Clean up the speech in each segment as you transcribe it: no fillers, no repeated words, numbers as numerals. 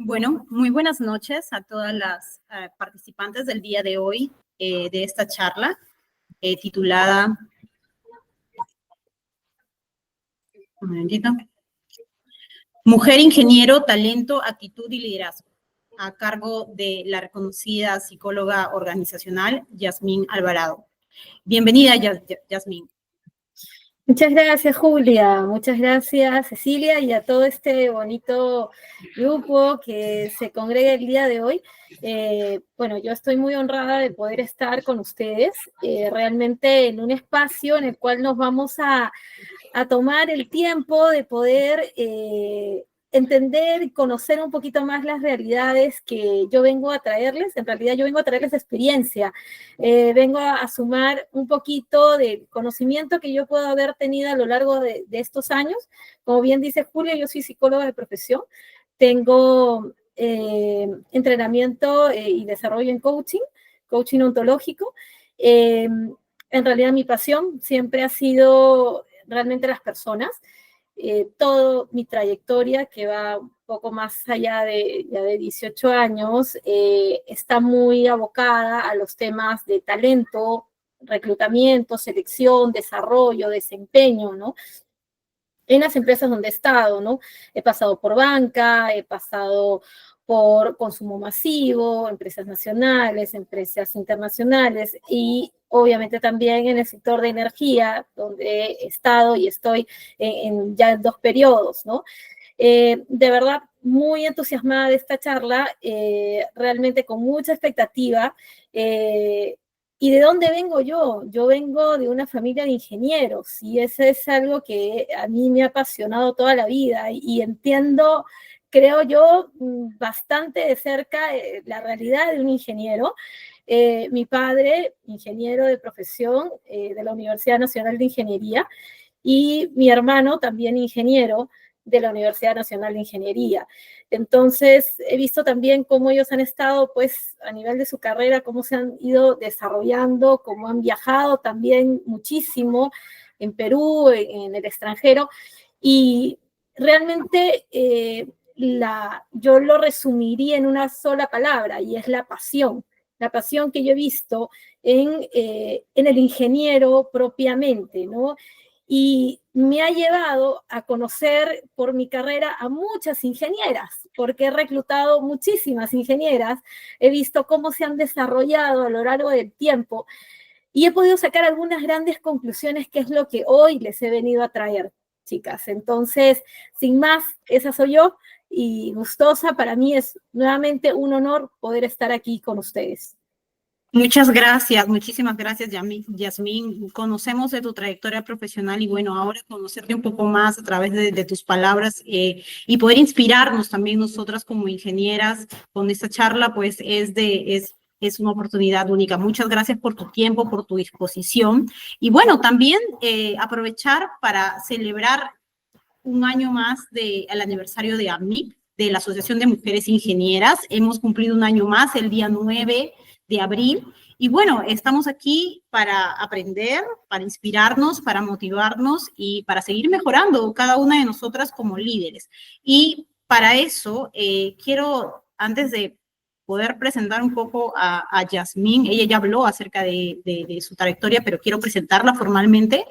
Bueno, muy buenas noches a todas las participantes del día de hoy de esta charla titulada, un momentito, Mujer, Ingeniero, Talento, Actitud y Liderazgo, a cargo de la reconocida psicóloga organizacional Yasmín Alvarado. Bienvenida, Yasmín. Muchas gracias, Julia. Muchas gracias, Cecilia, y a todo este bonito grupo que se congrega el día de hoy. Bueno, yo estoy muy honrada de poder estar con ustedes, realmente en un espacio en el cual nos vamos a tomar el tiempo de poder entender y conocer un poquito más las realidades que yo vengo a traerles. En realidad yo vengo a traerles experiencia, vengo a sumar un poquito del conocimiento que yo puedo haber tenido a lo largo de estos años. Como bien dice Julia, yo soy psicóloga de profesión, tengo entrenamiento y desarrollo en coaching ontológico. En realidad mi pasión siempre ha sido realmente las personas. Toda mi trayectoria, que va un poco más allá de 18 años, está muy abocada a los temas de talento, reclutamiento, selección, desarrollo, desempeño, ¿no? En las empresas donde he estado, ¿no? He pasado por banca, he pasado por consumo masivo, empresas nacionales, empresas internacionales y obviamente también en el sector de energía, donde he estado y estoy ya en 2 periodos, ¿no? De verdad, muy entusiasmada de esta charla, realmente con mucha expectativa. ¿Y de dónde vengo yo? Yo vengo de una familia de ingenieros y eso es algo que a mí me ha apasionado toda la vida y entiendo, creo yo, bastante de cerca la realidad de un ingeniero. Mi padre, ingeniero de profesión de la Universidad Nacional de Ingeniería, y mi hermano, también ingeniero de la Universidad Nacional de Ingeniería. Entonces, he visto también cómo ellos han estado, pues, a nivel de su carrera, cómo se han ido desarrollando, cómo han viajado también muchísimo en Perú, en el extranjero, y realmente yo lo resumiría en una sola palabra, y es la pasión que yo he visto en el ingeniero propiamente, ¿no? Y me ha llevado a conocer por mi carrera a muchas ingenieras, porque he reclutado muchísimas ingenieras, he visto cómo se han desarrollado a lo largo del tiempo y he podido sacar algunas grandes conclusiones, que es lo que hoy les he venido a traer, chicas. Entonces, sin más, esa soy yo y gustosa, para mí es nuevamente un honor poder estar aquí con ustedes. Muchas gracias, muchísimas gracias, Yasmín. Conocemos de tu trayectoria profesional y bueno, ahora conocerte un poco más a través de tus palabras y poder inspirarnos también nosotras como ingenieras con esta charla, pues es una oportunidad única. Muchas gracias por tu tiempo, por tu disposición. Y bueno, también aprovechar para celebrar un año más del aniversario de AMIP, de la Asociación de Mujeres Ingenieras. Hemos cumplido un año más, el día 9 de abril. Y bueno, estamos aquí para aprender, para inspirarnos, para motivarnos y para seguir mejorando cada una de nosotras como líderes. Y para eso quiero, antes de poder presentar un poco a Yasmín, ella ya habló acerca de su trayectoria, pero quiero presentarla formalmente.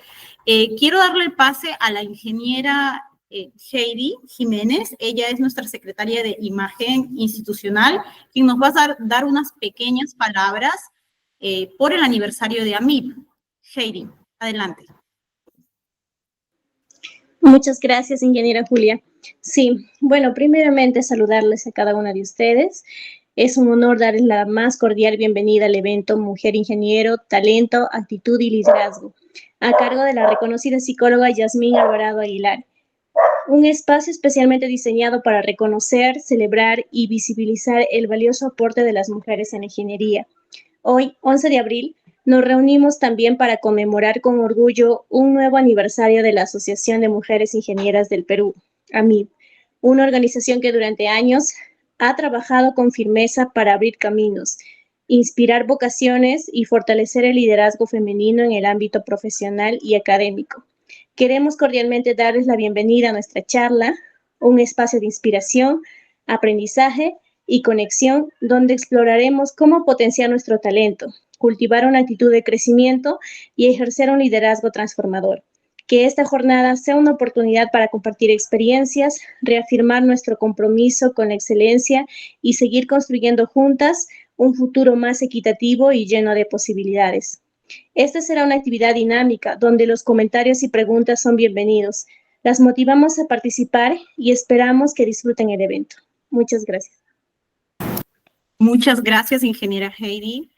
Quiero darle el pase a la ingeniera Heidi Jiménez. Ella es nuestra secretaria de Imagen Institucional, quien nos va a dar unas pequeñas palabras por el aniversario de AMIP. Heidi, adelante. Muchas gracias, ingeniera Julia. Sí, bueno, primeramente saludarles a cada una de ustedes. Es un honor darles la más cordial bienvenida al evento Mujer Ingeniero, Talento, Actitud y Liderazgo, a cargo de la reconocida psicóloga Yasmín Alvarado Aguilar. Un espacio especialmente diseñado para reconocer, celebrar y visibilizar el valioso aporte de las mujeres en la ingeniería. Hoy, 11 de abril, nos reunimos también para conmemorar con orgullo un nuevo aniversario de la Asociación de Mujeres Ingenieras del Perú, AMIP, una organización que durante años ha trabajado con firmeza para abrir caminos, inspirar vocaciones y fortalecer el liderazgo femenino en el ámbito profesional y académico. Queremos cordialmente darles la bienvenida a nuestra charla, un espacio de inspiración, aprendizaje y conexión, donde exploraremos cómo potenciar nuestro talento, cultivar una actitud de crecimiento y ejercer un liderazgo transformador. Que esta jornada sea una oportunidad para compartir experiencias, reafirmar nuestro compromiso con la excelencia y seguir construyendo juntas un futuro más equitativo y lleno de posibilidades. Esta será una actividad dinámica donde los comentarios y preguntas son bienvenidos. Las motivamos a participar y esperamos que disfruten el evento. Muchas gracias. Muchas gracias, ingeniera Heidi.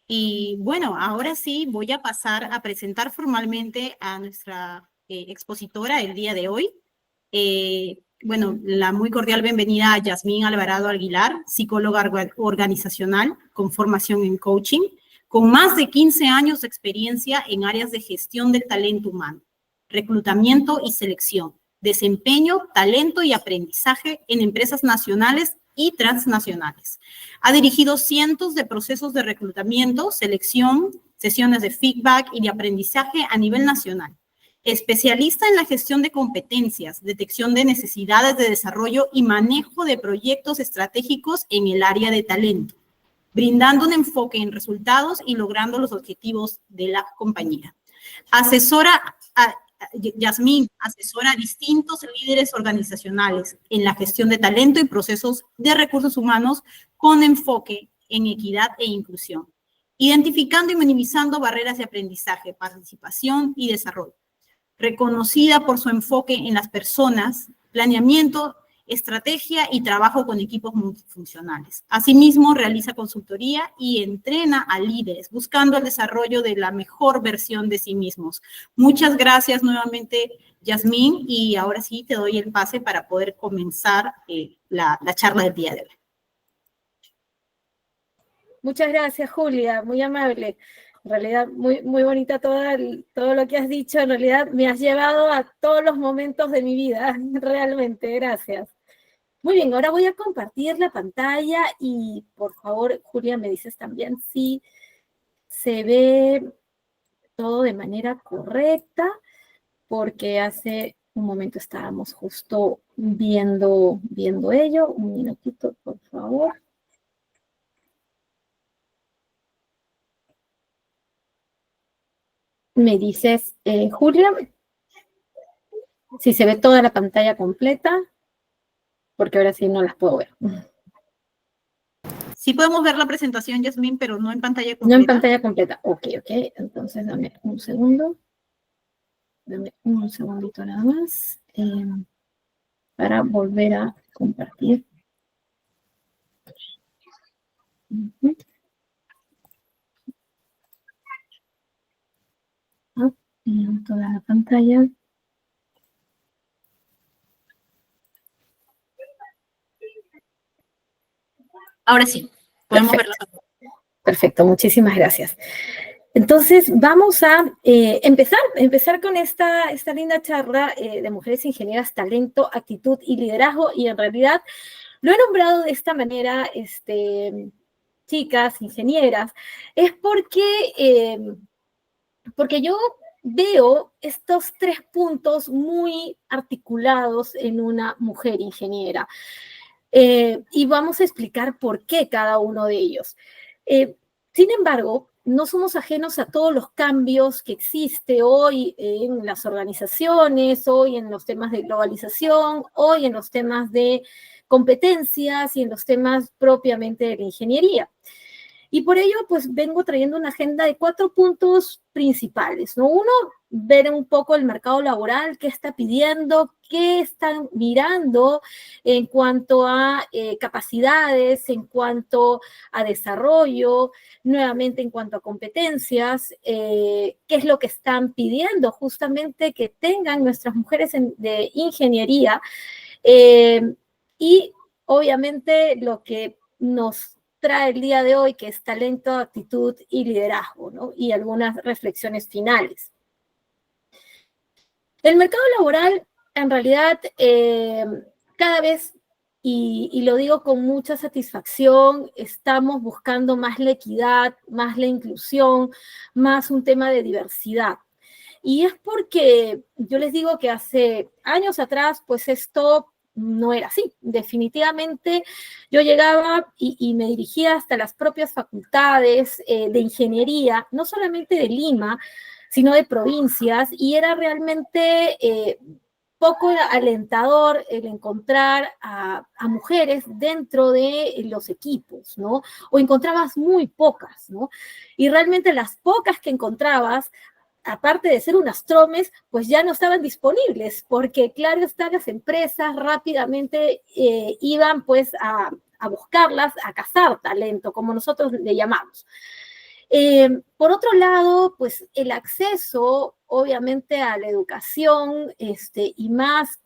Y bueno, ahora sí voy a pasar a presentar formalmente a nuestra expositora el día de hoy. Bueno, la muy cordial bienvenida a Yasmín Alvarado Aguilar, psicóloga organizacional con formación en coaching, con más de 15 años de experiencia en áreas de gestión del talento humano, reclutamiento y selección, desempeño, talento y aprendizaje en empresas nacionales y transnacionales. Ha dirigido cientos de procesos de reclutamiento, selección, sesiones de feedback y de aprendizaje a nivel nacional. Especialista en la gestión de competencias, detección de necesidades de desarrollo y manejo de proyectos estratégicos en el área de talento, brindando un enfoque en resultados y logrando los objetivos de la compañía. Yasmín asesora a distintos líderes organizacionales en la gestión de talento y procesos de recursos humanos con enfoque en equidad e inclusión, identificando y minimizando barreras de aprendizaje, participación y desarrollo. Reconocida por su enfoque en las personas, planeamiento, estrategia y trabajo con equipos multifuncionales. Asimismo, realiza consultoría y entrena a líderes, buscando el desarrollo de la mejor versión de sí mismos. Muchas gracias nuevamente, Yasmín, y ahora sí te doy el pase para poder comenzar la charla del día de hoy. Muchas gracias, Julia, muy amable. En realidad, muy bonita todo lo que has dicho. En realidad, me has llevado a todos los momentos de mi vida, realmente, gracias. Muy bien, ahora voy a compartir la pantalla y, por favor, Julia, me dices también si se ve todo de manera correcta, porque hace un momento estábamos justo viendo ello. Un minutito, por favor. Me dices, Julia, si se ve toda la pantalla completa, porque ahora sí no las puedo ver. Sí podemos ver la presentación, Yasmín, pero no en pantalla completa. No en pantalla completa. Ok. Entonces, dame un segundo. Dame un segundito nada más para volver a compartir. Toda la pantalla. Ahora sí, podemos ver la pantalla. Perfecto, muchísimas gracias. Entonces, vamos a empezar con esta linda charla de mujeres ingenieras, talento, actitud y liderazgo. Y en realidad lo he nombrado de esta manera, chicas, ingenieras, es porque yo veo estos 3 puntos muy articulados en una mujer ingeniera. Y vamos a explicar por qué cada uno de ellos. Sin embargo, no somos ajenos a todos los cambios que existe hoy en las organizaciones, hoy en los temas de globalización, hoy en los temas de competencias y en los temas propiamente de la ingeniería. Y por ello, pues vengo trayendo una agenda de 4 puntos principales, ¿no? Uno, ver un poco el mercado laboral, qué está pidiendo, qué están mirando en cuanto a capacidades, en cuanto a desarrollo, nuevamente en cuanto a competencias, qué es lo que están pidiendo justamente que tengan nuestras mujeres de ingeniería y obviamente lo que nos trae el día de hoy, que es talento, actitud y liderazgo, ¿no? Y algunas reflexiones finales. El mercado laboral, en realidad, cada vez, y lo digo con mucha satisfacción, estamos buscando más la equidad, más la inclusión, más un tema de diversidad. Y es porque yo les digo que hace años atrás, pues esto no era así. Definitivamente yo llegaba y me dirigía hasta las propias facultades de ingeniería, no solamente de Lima, sino de provincias, y era realmente poco alentador el encontrar a mujeres dentro de los equipos, ¿no? O encontrabas muy pocas, ¿no? Y realmente las pocas que encontrabas, aparte de ser unas tromes, pues ya no estaban disponibles, porque claro está, las empresas rápidamente iban pues a buscarlas, a cazar talento, como nosotros le llamamos. Por otro lado, pues el acceso, obviamente, a la educación, y más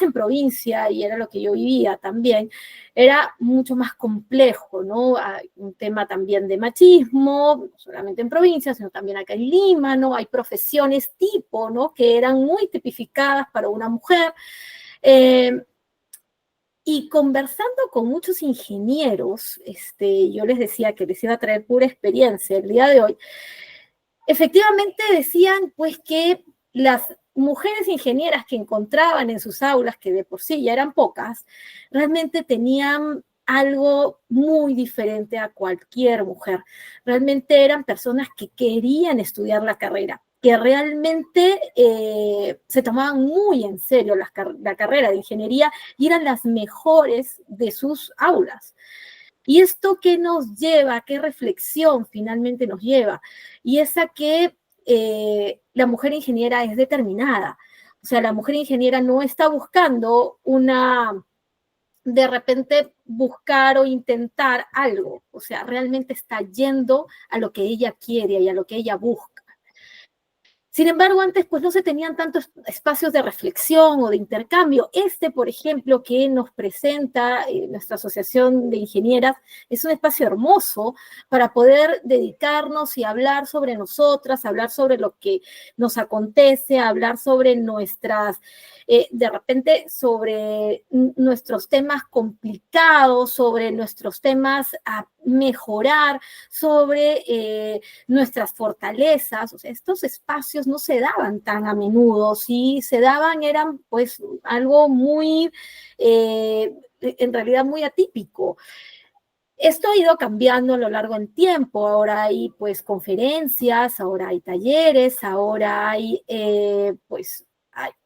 en provincia, y era lo que yo vivía también, era mucho más complejo, ¿no? Hay un tema también de machismo, no solamente en provincia, sino también acá en Lima, ¿no? Hay profesiones tipo, ¿no? Que eran muy tipificadas para una mujer. Y conversando con muchos ingenieros, yo les decía que les iba a traer pura experiencia el día de hoy, efectivamente decían pues que las mujeres ingenieras que encontraban en sus aulas, que de por sí ya eran pocas, realmente tenían algo muy diferente a cualquier mujer. Realmente eran personas que querían estudiar la carrera, que realmente se tomaban muy en serio la carrera de ingeniería y eran las mejores de sus aulas. ¿Y esto qué nos lleva? ¿Qué reflexión finalmente nos lleva? Y es a que la mujer ingeniera es determinada. O sea, la mujer ingeniera no está buscando de repente buscar o intentar algo. O sea, realmente está yendo a lo que ella quiere y a lo que ella busca. Sin embargo, antes pues no se tenían tantos espacios de reflexión o de intercambio. Por ejemplo, que nos presenta nuestra Asociación de Ingenieras, es un espacio hermoso para poder dedicarnos y hablar sobre nosotras, hablar sobre lo que nos acontece, hablar sobre de repente sobre nuestros temas complicados, sobre nuestros temas a mejorar, sobre nuestras fortalezas. O sea, estos espacios no se daban tan a menudo, si se daban eran pues algo muy, en realidad muy atípico. Esto ha ido cambiando a lo largo del tiempo. Ahora hay pues conferencias, ahora hay talleres, ahora hay pues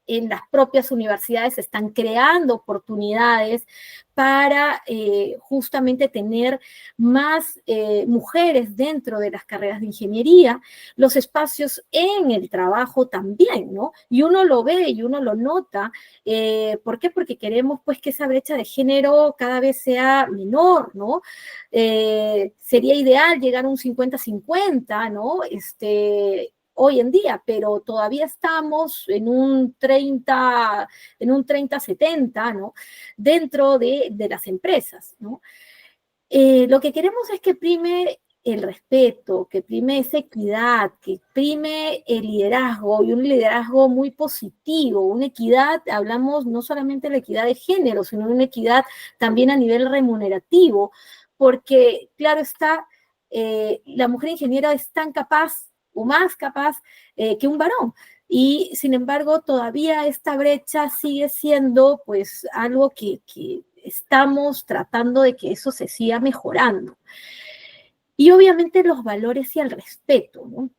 en las propias universidades se están creando oportunidades para justamente tener más mujeres dentro de las carreras de ingeniería, los espacios en el trabajo también, ¿no? Y uno lo ve y uno lo nota. ¿Por qué? Porque queremos pues que esa brecha de género cada vez sea menor, ¿no? Sería ideal llegar a un 50-50, ¿no? Hoy en día, pero todavía estamos en un 30-70, ¿no? Dentro de las empresas, ¿no? Lo que queremos es que prime el respeto, que prime esa equidad, que prime el liderazgo, y un liderazgo muy positivo, una equidad, hablamos no solamente de la equidad de género, sino de una equidad también a nivel remunerativo, porque claro está, la mujer ingeniera es tan capaz o más capaz que un varón. Y sin embargo, todavía esta brecha sigue siendo pues algo que estamos tratando de que eso se siga mejorando. Y obviamente los valores y el respeto, ¿no?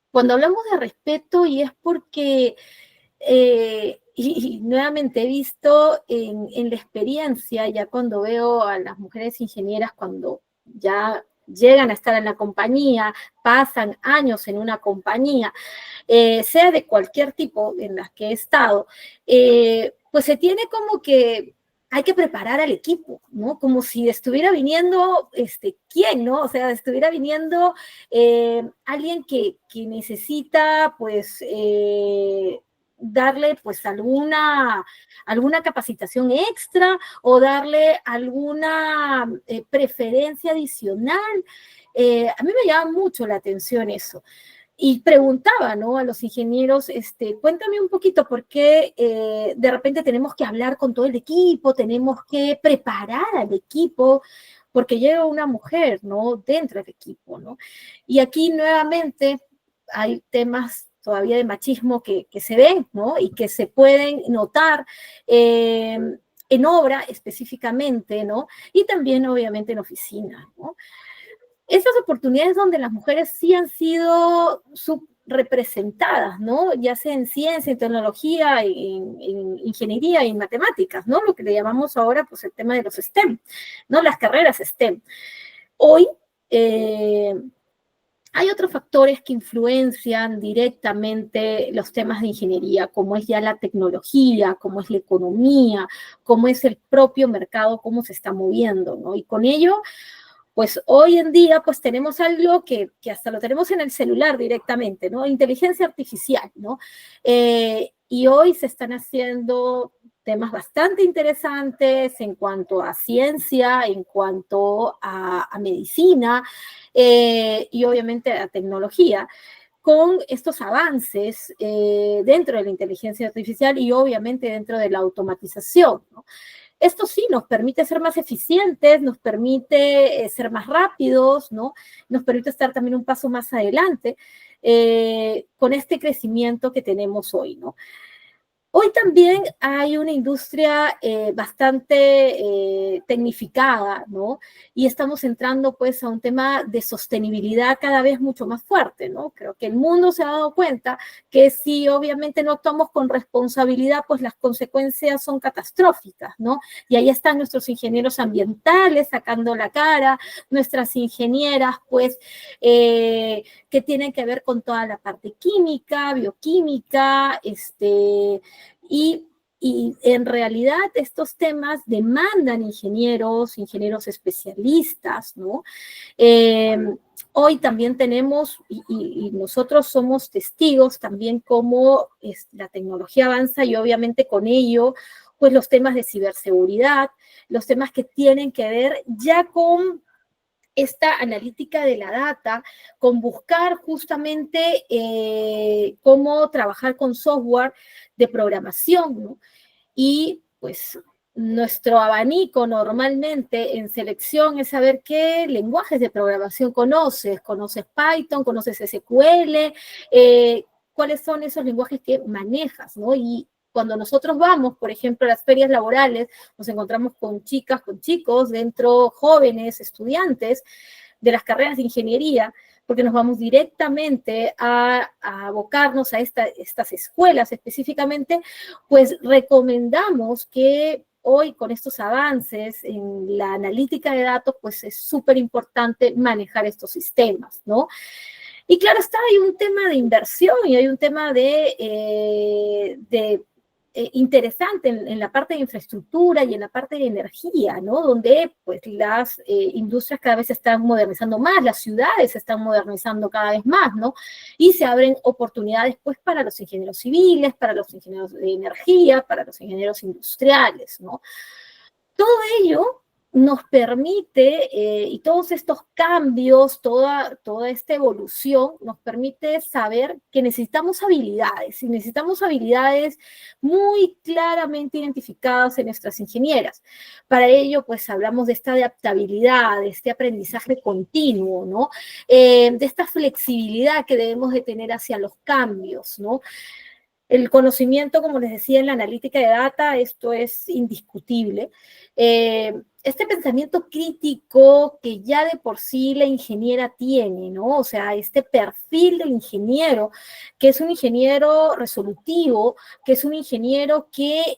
Cuando hablamos de respeto, y es porque, y nuevamente he visto en la experiencia, ya cuando veo a las mujeres ingenieras, cuando ya llegan a estar en la compañía, pasan años en una compañía, sea de cualquier tipo en las que he estado, pues se tiene como que hay que preparar al equipo, ¿no? Como si estuviera viniendo, ¿quién, no? O sea, estuviera viniendo alguien que necesita, pues, darle, pues, alguna capacitación extra o darle alguna preferencia adicional. A mí me llama mucho la atención eso. Y preguntaba, ¿no? A los ingenieros, cuéntame un poquito por qué de repente tenemos que hablar con todo el equipo, tenemos que preparar al equipo, porque llega una mujer, ¿no? Dentro del equipo, ¿no? Y aquí nuevamente hay temas todavía de machismo que se ven, ¿no? Y que se pueden notar en obra específicamente, ¿no? Y también, obviamente, en oficina, ¿no? Esas oportunidades donde las mujeres sí han sido subrepresentadas, ¿no? Ya sea en ciencia, en tecnología, en ingeniería y en matemáticas, ¿no? Lo que le llamamos ahora, pues, el tema de los STEM, ¿no? Las carreras STEM. Hoy hay otros factores que influencian directamente los temas de ingeniería, como es ya la tecnología, como es la economía, como es el propio mercado, cómo se está moviendo, ¿no? Y con ello, pues hoy en día, pues tenemos algo que hasta lo tenemos en el celular directamente, ¿no? Inteligencia artificial, ¿no? Y hoy se están haciendo temas bastante interesantes en cuanto a ciencia, en cuanto a medicina y obviamente a tecnología, con estos avances dentro de la inteligencia artificial y obviamente dentro de la automatización, ¿no? Esto sí nos permite ser más eficientes, nos permite ser más rápidos, ¿no? Nos permite estar también un paso más adelante con este crecimiento que tenemos hoy, ¿no? Hoy también hay una industria bastante tecnificada, ¿no? Y estamos entrando pues a un tema de sostenibilidad cada vez mucho más fuerte, ¿no? Creo que el mundo se ha dado cuenta que si obviamente no actuamos con responsabilidad, pues las consecuencias son catastróficas, ¿no? Y ahí están nuestros ingenieros ambientales sacando la cara, nuestras ingenieras pues que tienen que ver con toda la parte química, bioquímica, y en realidad estos temas demandan ingenieros especialistas, ¿no? Hoy también tenemos, y nosotros somos testigos también cómo la tecnología avanza y obviamente con ello, pues los temas de ciberseguridad, los temas que tienen que ver ya con esta analítica de la data, con buscar justamente cómo trabajar con software de programación, ¿no? Y pues nuestro abanico normalmente en selección es saber qué lenguajes de programación conoces. ¿Conoces Python? ¿Conoces SQL? ¿Cuáles son esos lenguajes que manejas, ¿no? Y cuando nosotros vamos, por ejemplo, a las ferias laborales, nos encontramos con chicas, con chicos, dentro jóvenes, estudiantes de las carreras de ingeniería, porque nos vamos directamente a abocarnos a estas escuelas específicamente, pues recomendamos que hoy con estos avances en la analítica de datos, pues es súper importante manejar estos sistemas, ¿no? Y claro está, hay un tema de inversión y hay un tema interesante en la parte de infraestructura y en la parte de energía, ¿no? Donde pues las industrias cada vez se están modernizando más, las ciudades se están modernizando cada vez más, ¿no? Y se abren oportunidades pues para los ingenieros civiles, para los ingenieros de energía, para los ingenieros industriales, ¿no? Todo ello nos permite, y todos estos cambios, toda esta evolución, nos permite saber que necesitamos habilidades, y necesitamos habilidades muy claramente identificadas en nuestras ingenieras. Para ello, pues, hablamos de esta adaptabilidad, de este aprendizaje continuo, ¿no? De esta flexibilidad que debemos de tener hacia los cambios, ¿no? El conocimiento, como les decía, en la analítica de data, esto es indiscutible. Este pensamiento crítico que ya de por sí la ingeniera tiene, ¿no? O sea, este perfil del ingeniero, que es un ingeniero resolutivo, que es un ingeniero que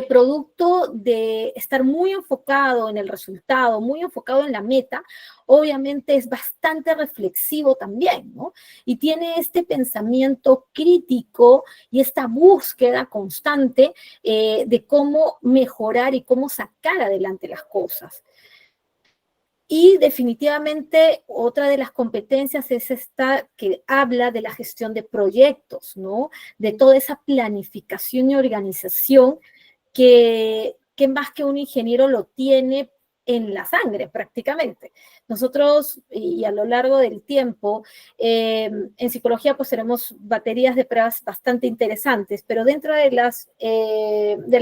producto de estar muy enfocado en el resultado, muy enfocado en la meta, obviamente es bastante reflexivo también, ¿no? Y tiene este pensamiento crítico y esta búsqueda constante de cómo mejorar y cómo sacar adelante las cosas. Y definitivamente otra de las competencias es esta que habla de la gestión de proyectos, ¿no? De toda esa planificación y organización que más que un ingeniero lo tiene en la sangre prácticamente. Nosotros, y a lo largo del tiempo, en psicología pues tenemos baterías de pruebas bastante interesantes, pero dentro de las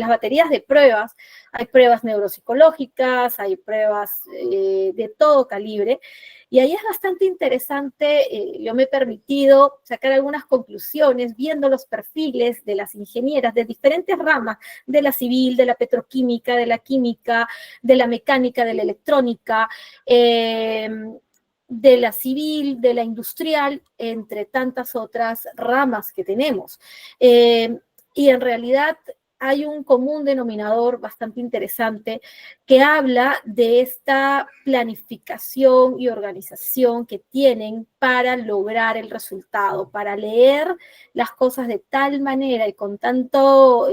baterías de pruebas hay pruebas neuropsicológicas, hay pruebas de todo calibre, Y ahí es bastante interesante, yo me he permitido sacar algunas conclusiones viendo los perfiles de las ingenieras de diferentes ramas, de la civil, de la petroquímica, de la química, de la mecánica, de la electrónica, de la civil, de la industrial, entre tantas otras ramas que tenemos. Y en realidad hay un común denominador bastante interesante que habla de esta planificación y organización que tienen para lograr el resultado, para leer las cosas de tal manera y con tanto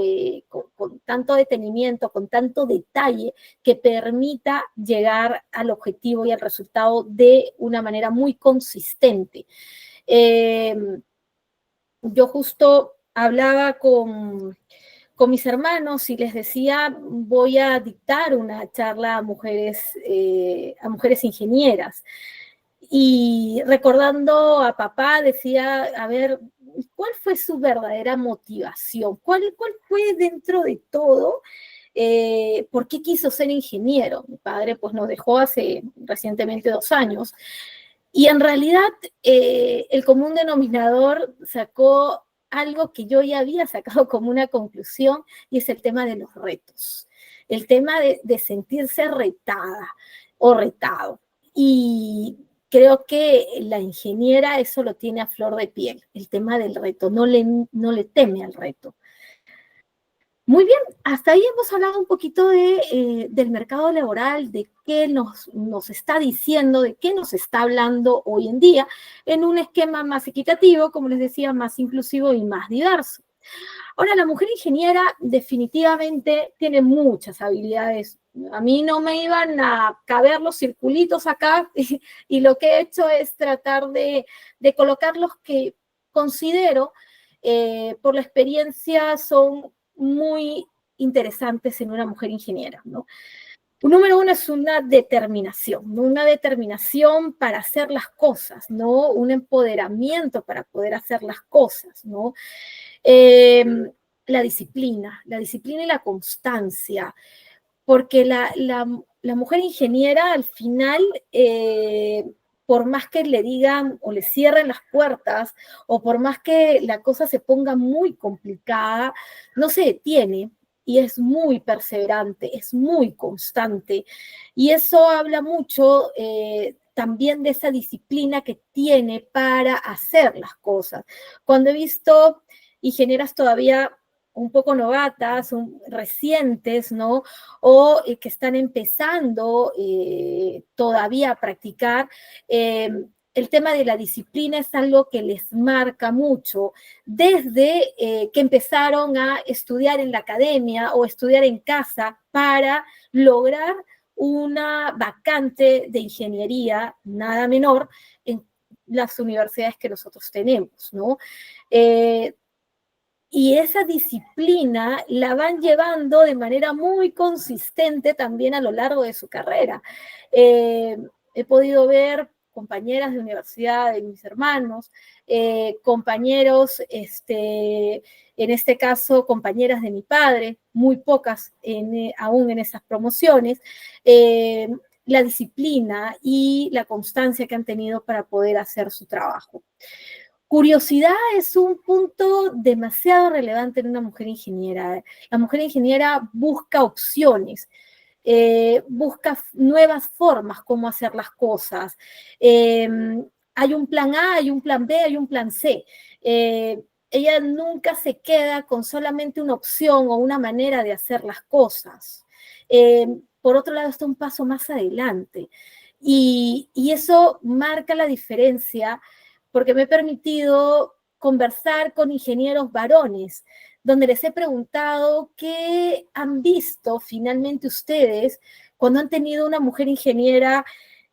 detenimiento, con tanto detalle, que permita llegar al objetivo y al resultado de una manera muy consistente. Yo justo hablaba con mis hermanos y les decía, voy a dictar una charla a mujeres ingenieras. Y recordando a papá, decía, a ver, ¿cuál fue su verdadera motivación? ¿Cuál fue dentro de todo? ¿Por qué quiso ser ingeniero? Mi padre pues nos dejó hace recientemente 2 años. Y en realidad el común denominador sacó algo que yo ya había sacado como una conclusión, y es el tema de los retos, el tema de sentirse retada o retado. Y creo que la ingeniera eso lo tiene a flor de piel, el tema del reto, no le teme al reto. Muy bien, hasta ahí hemos hablado un poquito del mercado laboral, de qué nos está diciendo, de qué nos está hablando hoy en día, en un esquema más equitativo, como les decía, más inclusivo y más diverso. Ahora, la mujer ingeniera definitivamente tiene muchas habilidades. A mí no me iban a caber los circulitos acá y lo que he hecho es tratar de colocar los que considero, por la experiencia, son muy interesantes en una mujer ingeniera, ¿no? Número 1 es una determinación, ¿no? Una determinación para hacer las cosas, ¿no? Un empoderamiento para poder hacer las cosas, ¿no? La disciplina y la constancia, porque la mujer ingeniera al final, por más que le digan o le cierren las puertas, o por más que la cosa se ponga muy complicada, no se detiene y es muy perseverante, es muy constante. Y eso habla mucho también de esa disciplina que tiene para hacer las cosas. Cuando he visto ingenieras todavía un poco novatas, recientes, ¿no? O que están empezando todavía a practicar, el tema de la disciplina es algo que les marca mucho desde que empezaron a estudiar en la academia o estudiar en casa para lograr una vacante de ingeniería, nada menor, en las universidades que nosotros tenemos, ¿no? Y esa disciplina la van llevando de manera muy consistente también a lo largo de su carrera. He podido ver compañeras de universidad de mis hermanos, compañeros, en este caso, compañeras de mi padre, muy pocas aún en esas promociones, la disciplina y la constancia que han tenido para poder hacer su trabajo. Curiosidad es un punto demasiado relevante en una mujer ingeniera. La mujer ingeniera busca opciones, busca nuevas formas como hacer las cosas. Hay un plan A, hay un plan B, hay un plan C. Ella nunca se queda con solamente una opción o una manera de hacer las cosas. Por otro lado, está un paso más adelante. Y eso marca la diferencia, porque me he permitido conversar con ingenieros varones, donde les he preguntado qué han visto finalmente ustedes cuando han tenido una mujer ingeniera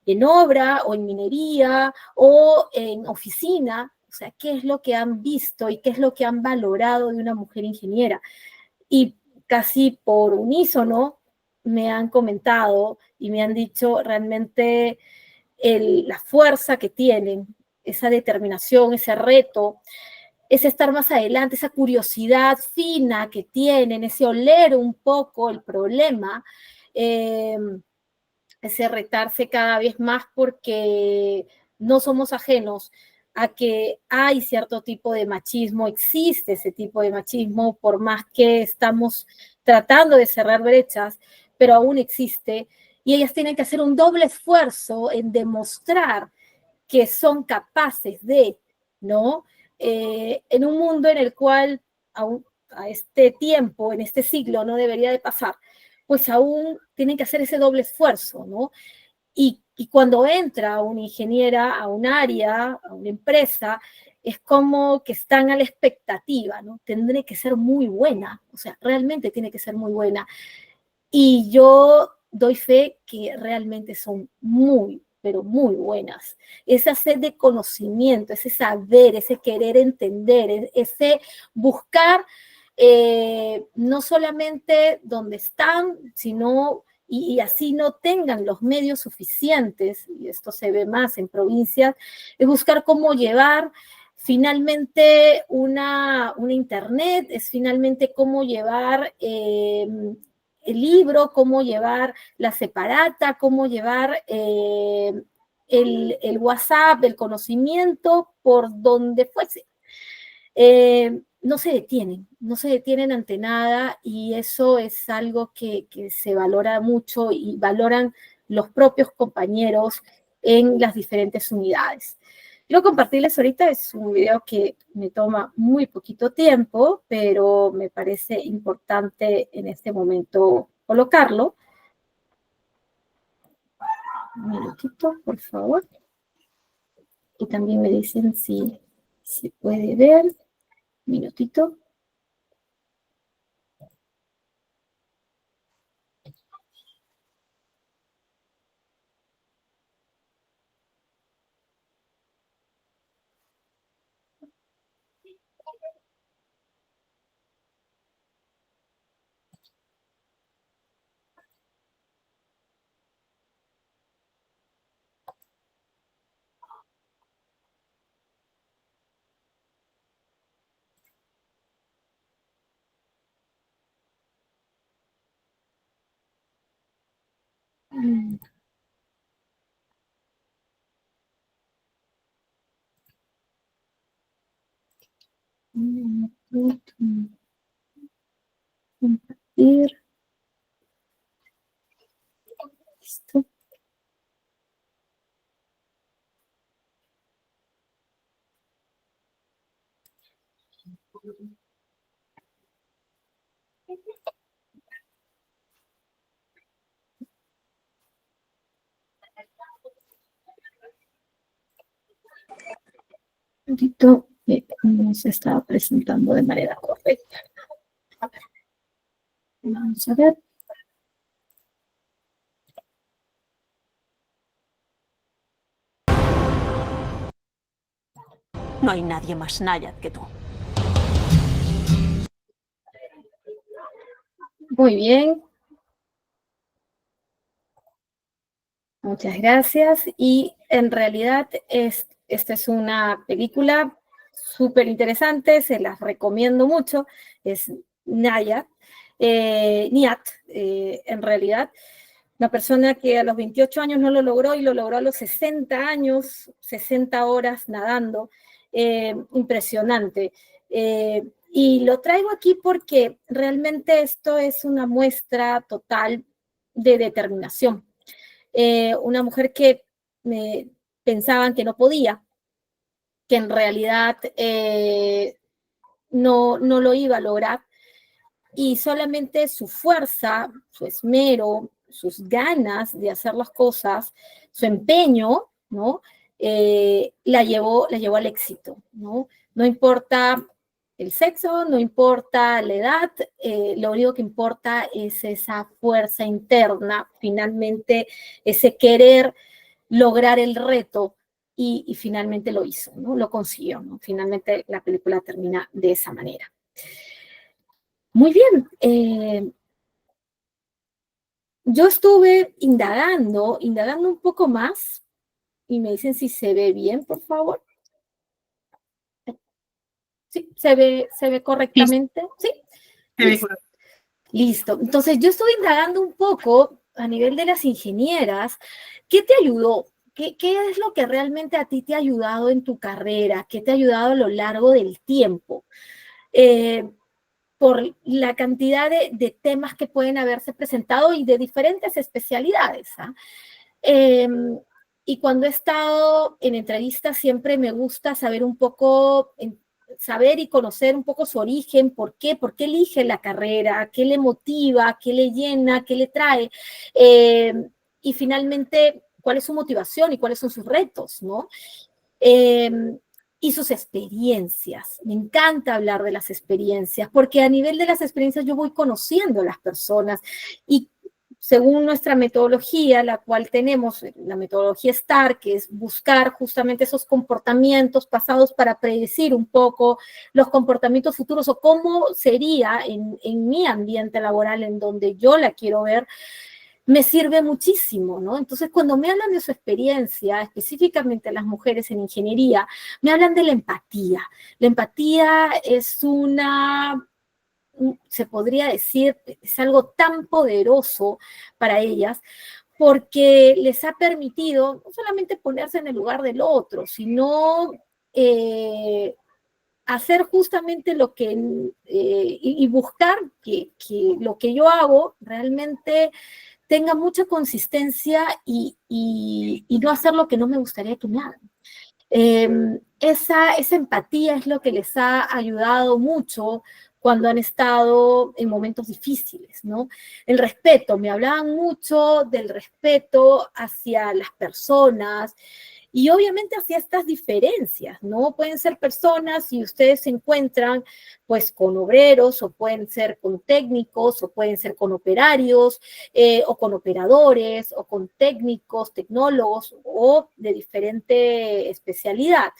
en obra o en minería o en oficina. O sea, qué es lo que han visto y qué es lo que han valorado de una mujer ingeniera. Y casi por unísono me han comentado y me han dicho realmente la fuerza que tienen, esa determinación, ese reto, ese estar más adelante, esa curiosidad fina que tienen, ese oler un poco el problema, ese retarse cada vez más porque no somos ajenos a que hay cierto tipo de machismo, existe ese tipo de machismo, por más que estamos tratando de cerrar brechas, pero aún existe, y ellas tienen que hacer un doble esfuerzo en demostrar que son capaces de, ¿no? En un mundo en el cual a este tiempo, en este siglo, no debería de pasar, pues aún tienen que hacer ese doble esfuerzo, ¿no? Y cuando entra una ingeniera a un área, a una empresa, es como que están a la expectativa, ¿no? Tendré que ser muy buena, o sea, realmente tiene que ser muy buena. Y yo doy fe que realmente son muy, pero muy buenas. Esa sed de conocimiento, ese saber, ese querer entender, ese buscar no solamente donde están, sino y así no tengan los medios suficientes, y esto se ve más en provincias, es buscar cómo llevar finalmente una internet, es finalmente cómo llevar el libro, cómo llevar la separata, cómo llevar el WhatsApp, el conocimiento, por donde fuese. No se detienen, no se detienen ante nada y eso es algo que se valora mucho y valoran los propios compañeros en las diferentes unidades. Quiero compartirles ahorita, es un video que me toma muy poquito tiempo, pero me parece importante en este momento colocarlo. Un minutito, por favor. Y también me dicen si se puede ver. Un minutito. Compartir. Listo. Un poquito no se estaba presentando de manera correcta. A ver, vamos a ver. No hay nadie más náyad que tú. Muy bien. Muchas gracias. Y en realidad esta es una película súper interesante, se las recomiendo mucho. Es Nayat, Niat, en realidad. Una persona que a los 28 años no lo logró y lo logró a los 60 años, 60 horas nadando. Impresionante. Y lo traigo aquí porque realmente esto es una muestra total de determinación. Una mujer que pensaban que no podía, que en realidad no lo iba a lograr, y solamente su fuerza, su esmero, sus ganas de hacer las cosas, su empeño, ¿no? La llevó al éxito, ¿no? No importa el sexo, no importa la edad, lo único que importa es esa fuerza interna, finalmente ese querer lograr el reto y finalmente lo hizo, ¿no? Lo consiguió, ¿no? Finalmente la película termina de esa manera. Muy bien. Yo estuve indagando un poco más y me dicen si se ve bien, por favor. Sí, se ve correctamente. Sí. Se ve Listo. Listo. Entonces, yo estuve indagando un poco a nivel de las ingenieras, ¿qué te ayudó? ¿Qué es lo que realmente a ti te ha ayudado en tu carrera? ¿Qué te ha ayudado a lo largo del tiempo? Por la cantidad de temas que pueden haberse presentado y de diferentes especialidades. ¿Ah? Y cuando he estado en entrevistas siempre me gusta saber un poco, saber y conocer un poco su origen, por qué elige la carrera, qué le motiva, qué le llena, qué le trae, y finalmente cuál es su motivación y cuáles son sus retos, ¿no? Eh, y sus experiencias. Me encanta hablar de las experiencias, porque a nivel de las experiencias yo voy conociendo a las personas y según nuestra metodología, la cual tenemos, la metodología STAR, que es buscar justamente esos comportamientos pasados para predecir un poco los comportamientos futuros o cómo sería en mi ambiente laboral en donde yo la quiero ver, me sirve muchísimo, ¿no? Entonces, cuando me hablan de su experiencia, específicamente las mujeres en ingeniería, me hablan de la empatía. La empatía es se podría decir, es algo tan poderoso para ellas, porque les ha permitido no solamente ponerse en el lugar del otro, sino hacer justamente lo que, y buscar que lo que yo hago realmente tenga mucha consistencia y no hacer lo que no me gustaría que me hagan. Esa empatía es lo que les ha ayudado mucho cuando han estado en momentos difíciles, ¿no? El respeto, me hablaban mucho del respeto hacia las personas, y obviamente hacia estas diferencias, ¿no? Pueden ser personas y ustedes se encuentran pues con obreros, o pueden ser con técnicos, o pueden ser con operarios, o con operadores, o con técnicos, tecnólogos, o de diferente especialidad.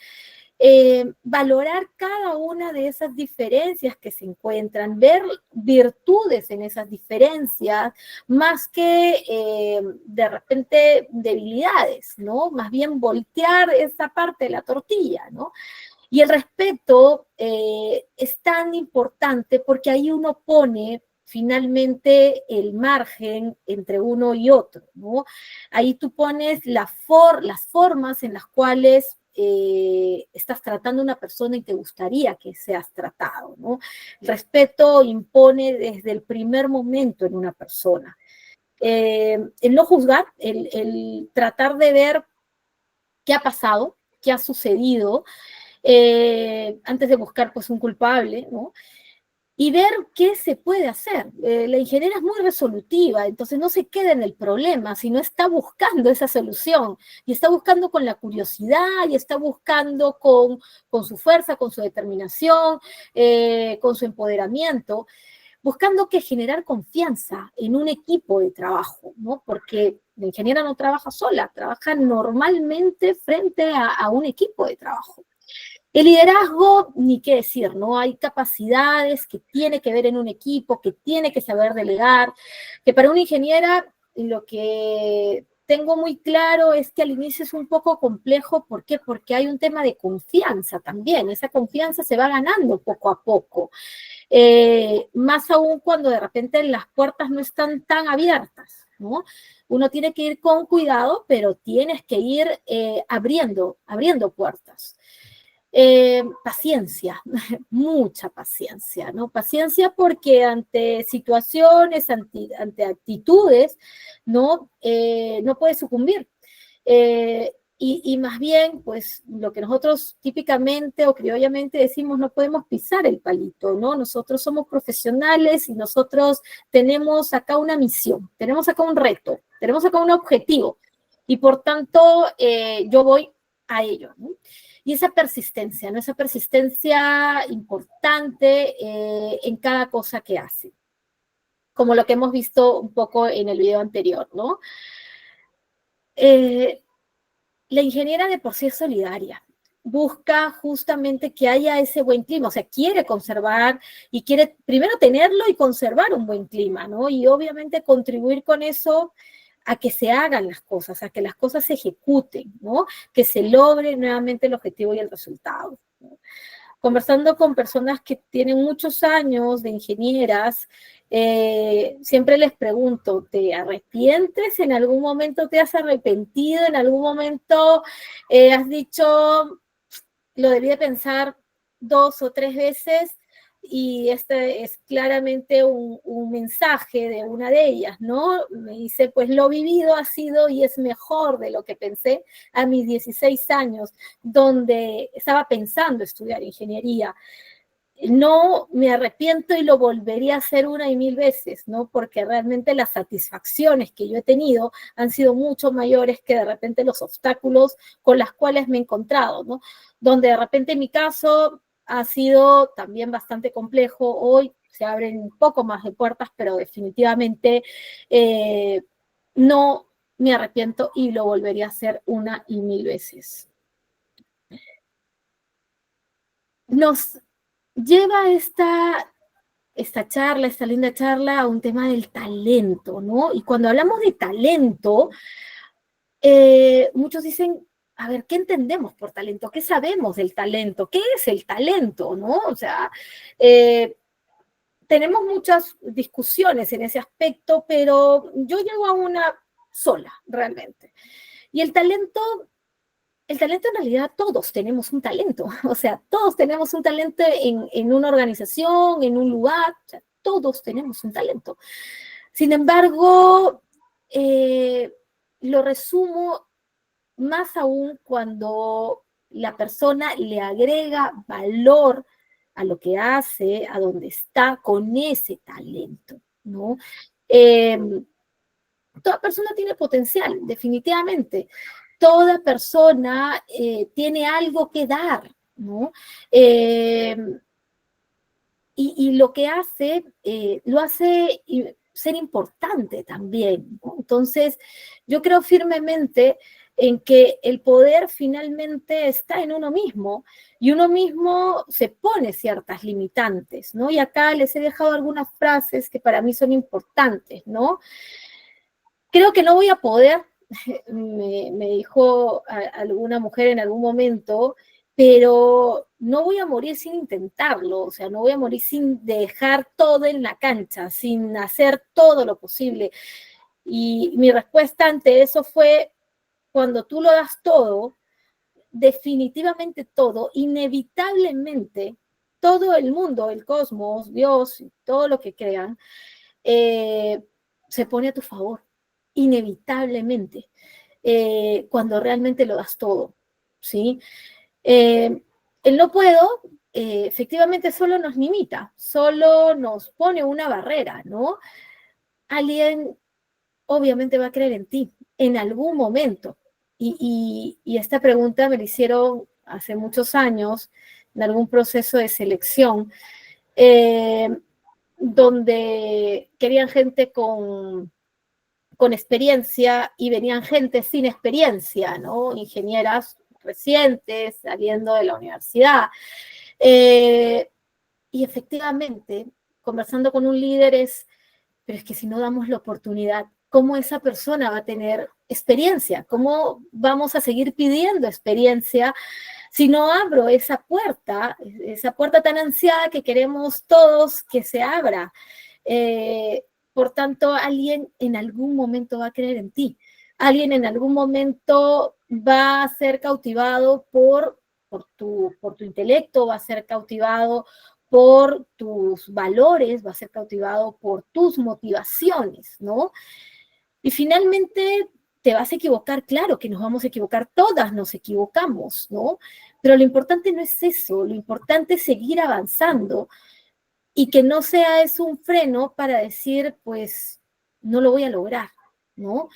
Valorar cada una de esas diferencias que se encuentran, ver virtudes en esas diferencias, más que de repente debilidades, ¿no? Más bien voltear esa parte de la tortilla, ¿no? Y el respeto es tan importante porque ahí uno pone finalmente el margen entre uno y otro, ¿no? Ahí tú pones las formas en las cuales estás tratando a una persona y te gustaría que seas tratado, ¿no? El respeto impone desde el primer momento en una persona. El no juzgar, el tratar de ver qué ha pasado, qué ha sucedido, antes de buscar pues un culpable, ¿no? Y ver qué se puede hacer. La ingeniera es muy resolutiva, entonces no se queda en el problema, sino está buscando esa solución, y está buscando con la curiosidad, y está buscando con su fuerza, con su determinación, con su empoderamiento, buscando que generar confianza en un equipo de trabajo, ¿no? Porque la ingeniera no trabaja sola, trabaja normalmente frente a un equipo de trabajo. El liderazgo, ni qué decir, ¿no? Hay capacidades que tiene que ver en un equipo, que tiene que saber delegar, que para una ingeniera lo que tengo muy claro es que al inicio es un poco complejo. ¿Por qué? Porque hay un tema de confianza también. Esa confianza se va ganando poco a poco. Más aún cuando de repente las puertas no están tan abiertas, ¿no? Uno tiene que ir con cuidado, pero tienes que ir abriendo puertas. Paciencia, mucha paciencia, ¿no? Paciencia porque ante situaciones, ante actitudes, ¿no? No puedes sucumbir. Y más bien, pues lo que nosotros típicamente o criollamente decimos, no podemos pisar el palito, ¿no? Nosotros somos profesionales y nosotros tenemos acá una misión, tenemos acá un reto, tenemos acá un objetivo, y por tanto yo voy a ello, ¿no? Y esa persistencia, ¿no? Esa persistencia importante en cada cosa que hace, como lo que hemos visto un poco en el video anterior, ¿no? La ingeniera de por sí es solidaria, busca justamente que haya ese buen clima, o sea, quiere conservar y quiere primero tenerlo y conservar un buen clima, ¿no? Y obviamente contribuir con eso a que se hagan las cosas, a que las cosas se ejecuten, ¿no? Que se logre nuevamente el objetivo y el resultado, ¿no? conversando con personas que tienen muchos años de ingenieras, siempre les pregunto, ¿te arrepientes? ¿En algún momento te has arrepentido? ¿En algún momento has dicho, lo debí de pensar 2 o 3 veces? Y este es claramente un mensaje de una de ellas, ¿no? Me dice, pues lo vivido ha sido y es mejor de lo que pensé a mis 16 años, donde estaba pensando estudiar ingeniería. No me arrepiento y lo volvería a hacer una y mil veces, ¿no? Porque realmente las satisfacciones que yo he tenido han sido mucho mayores que de repente los obstáculos con los cuales me he encontrado, ¿no? Donde de repente en mi caso ha sido también bastante complejo. Hoy se abren un poco más de puertas, pero definitivamente no me arrepiento y lo volvería a hacer una y mil veces. Nos lleva esta charla, esta linda charla, a un tema del talento, ¿no? Y cuando hablamos de talento, muchos dicen, a ver, ¿qué entendemos por talento? ¿Qué sabemos del talento? ¿Qué es el talento, no? O sea, tenemos muchas discusiones en ese aspecto, pero yo llego a una sola, realmente. Y el talento en realidad todos tenemos un talento, o sea, todos tenemos un talento en una organización, en un lugar, o sea, todos tenemos un talento. Sin embargo, lo resumo más aún cuando la persona le agrega valor a lo que hace, a donde está con ese talento, ¿no? Eh, Toda persona tiene potencial, definitivamente. Toda persona tiene algo que dar, ¿no? Eh, y lo que hace, lo hace ser importante también, ¿no? Entonces, yo creo firmemente en que el poder finalmente está en uno mismo y uno mismo se pone ciertas limitantes, ¿no? Y acá les he dejado algunas frases que para mí son importantes, ¿no? Creo que no voy a poder, me dijo alguna mujer en algún momento, pero no voy a morir sin intentarlo, o sea, no voy a morir sin dejar todo en la cancha, sin hacer todo lo posible. Y mi respuesta ante eso fue, cuando tú lo das todo, definitivamente todo, inevitablemente, todo el mundo, el cosmos, Dios, todo lo que crean, se pone a tu favor, inevitablemente, cuando realmente lo das todo, ¿sí? El no puedo, efectivamente, solo nos limita, solo nos pone una barrera, ¿no? Alguien obviamente va a creer en ti en algún momento. Y esta pregunta me la hicieron hace muchos años en algún proceso de selección, donde querían gente con experiencia y venían gente sin experiencia, ¿no? Ingenieras recientes, saliendo de la universidad. Y efectivamente, conversando con un líder pero es que si no damos la oportunidad, ¿cómo esa persona va a tener experiencia? ¿Cómo vamos a seguir pidiendo experiencia si no abro esa puerta tan ansiada que queremos todos que se abra? Por tanto, alguien en algún momento va a creer en ti. Alguien en algún momento va a ser cautivado por tu intelecto, va a ser cautivado por tus valores, va a ser cautivado por tus motivaciones, ¿no? Y finalmente te vas a equivocar, claro que nos vamos a equivocar, todas nos equivocamos, ¿no? Pero lo importante no es eso, lo importante es seguir avanzando y que no sea eso un freno para decir, pues, no lo voy a lograr, ¿no?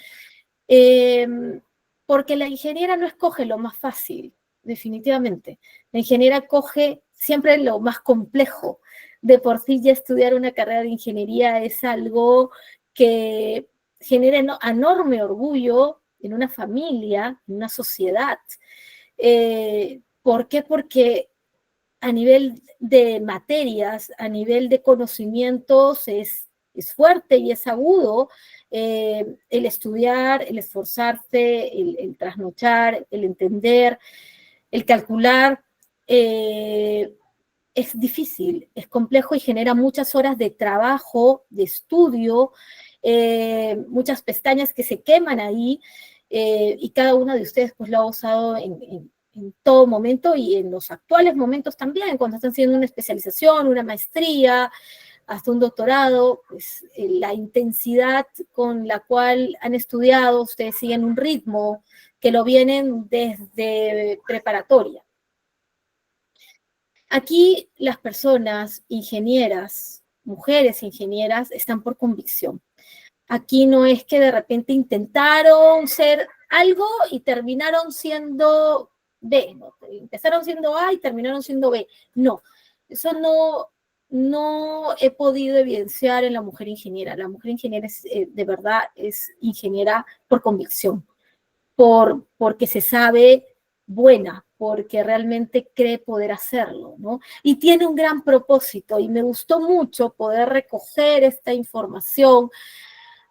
Porque la ingeniera no escoge lo más fácil, definitivamente. La ingeniera coge siempre lo más complejo. De por sí ya estudiar una carrera de ingeniería es algo que genera enorme orgullo en una familia, en una sociedad. ¿Por qué? Porque a nivel de materias, a nivel de conocimientos es fuerte y es agudo el estudiar, el esforzarse, el trasnochar, el entender, el calcular, es difícil, es complejo y genera muchas horas de trabajo, de estudio, muchas pestañas que se queman ahí, y cada una de ustedes pues lo ha usado en todo momento y en los actuales momentos también, cuando están haciendo una especialización, una maestría, hasta un doctorado, pues la intensidad con la cual han estudiado, ustedes siguen un ritmo que lo vienen desde preparatoria. Aquí las personas ingenieras, mujeres ingenieras, están por convicción. Aquí no es que de repente intentaron ser algo y terminaron siendo B, ¿no? Empezaron siendo A y terminaron siendo B. No, eso no he podido evidenciar en la mujer ingeniera. La mujer ingeniera de verdad es ingeniera por convicción, porque se sabe buena, porque realmente cree poder hacerlo, ¿no? Y tiene un gran propósito, y me gustó mucho poder recoger esta información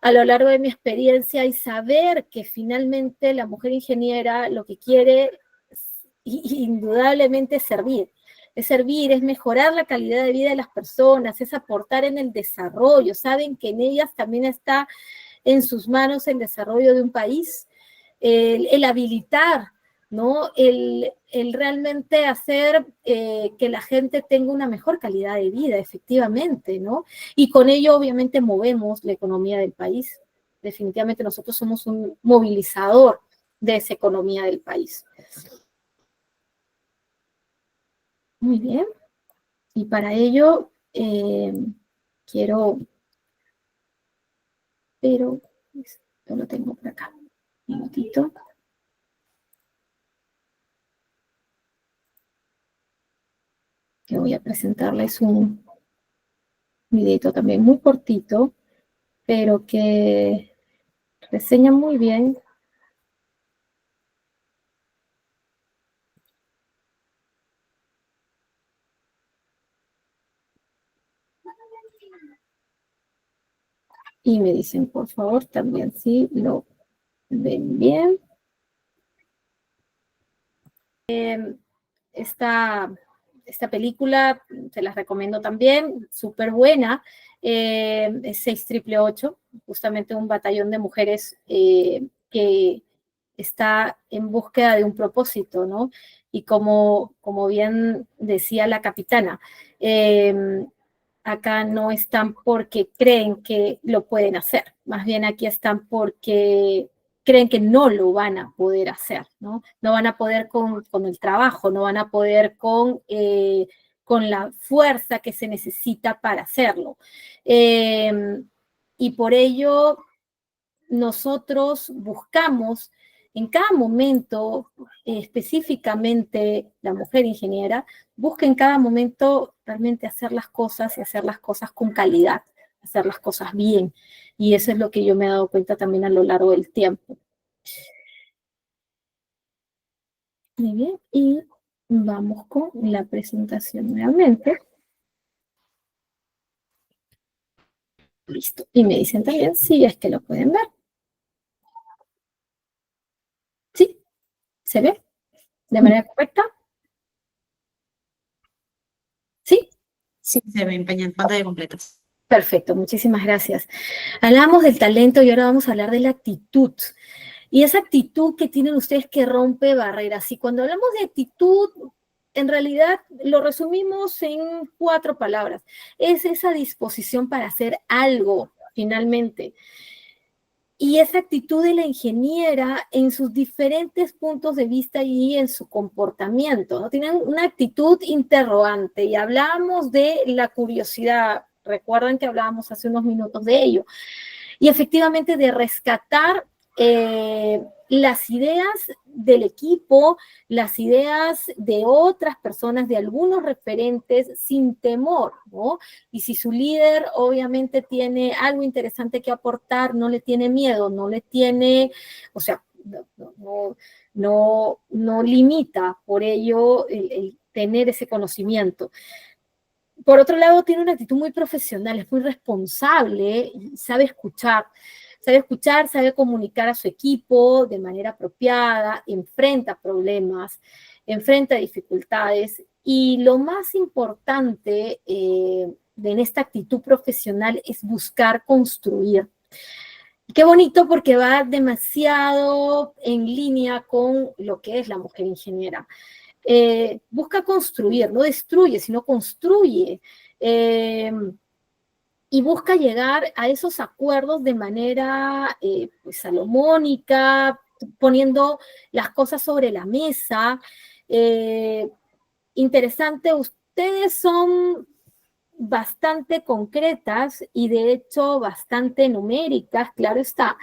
a lo largo de mi experiencia y saber que finalmente la mujer ingeniera lo que quiere indudablemente es servir, es mejorar la calidad de vida de las personas, es aportar en el desarrollo. Saben que en ellas también está en sus manos el desarrollo de un país, el habilitar, ¿no? El realmente hacer que la gente tenga una mejor calidad de vida, efectivamente, ¿no? Y con ello, obviamente, movemos la economía del país. Definitivamente nosotros somos un movilizador de esa economía del país. Muy bien. Y para ello, quiero, pero yo lo tengo por acá. Un minutito. Que voy a presentarles un videito también muy cortito, pero que reseña muy bien y me dicen, por favor, también si lo ven bien. Esta película se las recomiendo también, súper buena, es 6888, justamente un batallón de mujeres que está en búsqueda de un propósito, ¿no? Y como bien decía la capitana, acá no están porque creen que lo pueden hacer, más bien aquí están porque creen que no lo van a poder hacer, ¿no? No van a poder con el trabajo, no van a poder con la fuerza que se necesita para hacerlo. Y por ello nosotros buscamos en cada momento, específicamente la mujer ingeniera, busca en cada momento realmente hacer las cosas y hacer las cosas con calidad, hacer las cosas bien. Y eso es lo que yo me he dado cuenta también a lo largo del tiempo. Muy bien, y vamos con la presentación nuevamente. Listo. Y me dicen también si es que lo pueden ver. ¿Sí? ¿Se ve de manera correcta? ¿Sí? Sí, se ve en pantalla completa. Perfecto, muchísimas gracias. Hablamos del talento y ahora vamos a hablar de la actitud. Y esa actitud que tienen ustedes que rompe barreras. Y cuando hablamos de actitud, en realidad lo resumimos en 4 palabras. Es esa disposición para hacer algo, finalmente. Y esa actitud de la ingeniera en sus diferentes puntos de vista y en su comportamiento, ¿no? Tienen una actitud interrogante y hablamos de la curiosidad. Recuerdan que hablábamos hace unos minutos de ello. Y efectivamente de rescatar las ideas del equipo, las ideas de otras personas, de algunos referentes, sin temor, ¿no? Y si su líder obviamente tiene algo interesante que aportar, no le tiene miedo, no le tiene, o sea, no limita por ello el tener ese conocimiento. Por otro lado, tiene una actitud muy profesional, es muy responsable, sabe escuchar, sabe comunicar a su equipo de manera apropiada, enfrenta problemas, enfrenta dificultades Y lo más importante en esta actitud profesional es buscar construir. Qué bonito porque va demasiado en línea con lo que es la mujer ingeniera. Busca construir, no destruye, sino construye. Y busca llegar a esos acuerdos de manera pues, salomónica, poniendo las cosas sobre la mesa. Interesante, ustedes son bastante concretas y de hecho bastante numéricas, claro está.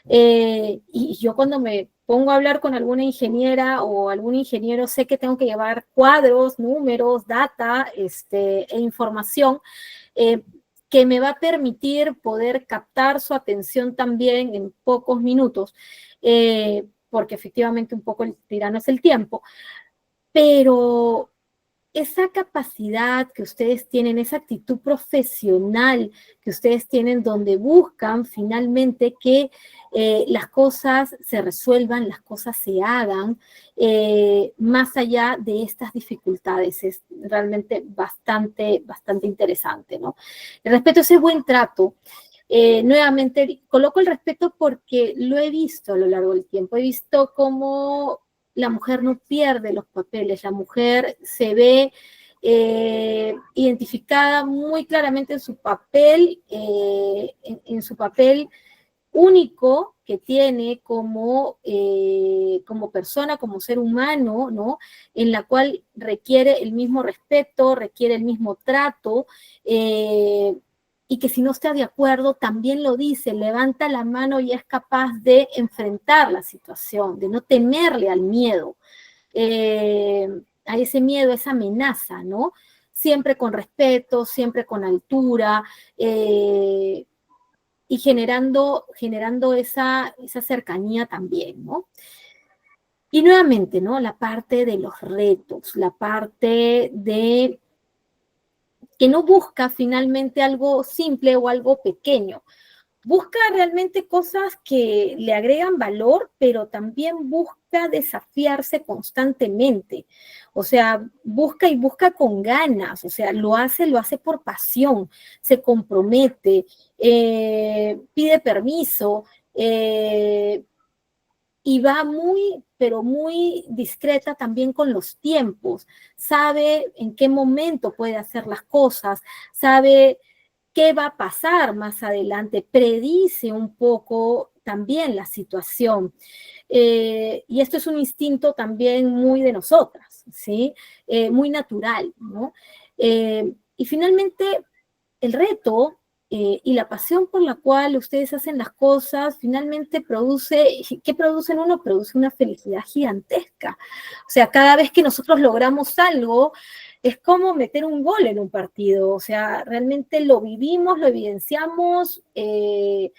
Y yo cuando me pongo a hablar con alguna ingeniera o algún ingeniero, sé que tengo que llevar cuadros, números, data e información que me va a permitir poder captar su atención también en pocos minutos, porque efectivamente un poco el tirano es el tiempo, pero esa capacidad que ustedes tienen, esa actitud profesional que ustedes tienen donde buscan finalmente que las cosas se resuelvan, las cosas se hagan, más allá de estas dificultades. Es realmente bastante, bastante interesante, ¿no? El respeto, ese buen trato. Nuevamente, coloco el respeto porque lo he visto a lo largo del tiempo. He visto cómo la mujer no pierde los papeles, la mujer se ve identificada muy claramente en su papel, en su papel único que tiene como persona, como ser humano, ¿no? En la cual requiere el mismo respeto, requiere el mismo trato, y que si no está de acuerdo, también lo dice, levanta la mano y es capaz de enfrentar la situación, de no temerle al miedo, a ese miedo, a esa amenaza, ¿no? Siempre con respeto, siempre con altura, y generando esa cercanía también, ¿no? Y nuevamente, ¿no? La parte de los retos, la parte de que no busca finalmente algo simple o algo pequeño. Busca realmente cosas que le agregan valor, pero también busca desafiarse constantemente. O sea, busca y busca con ganas. O sea, lo hace por pasión, se compromete, pide permiso, y va muy, pero muy discreta también con los tiempos. Sabe en qué momento puede hacer las cosas, sabe qué va a pasar más adelante, predice un poco también la situación. Y esto es un instinto también muy de nosotras, ¿sí? Muy natural, ¿no? Y finalmente, el reto y la pasión por la cual ustedes hacen las cosas, finalmente ¿qué produce en uno? Produce una felicidad gigantesca. O sea, cada vez que nosotros logramos algo, es como meter un gol en un partido. O sea, realmente lo vivimos, lo evidenciamos y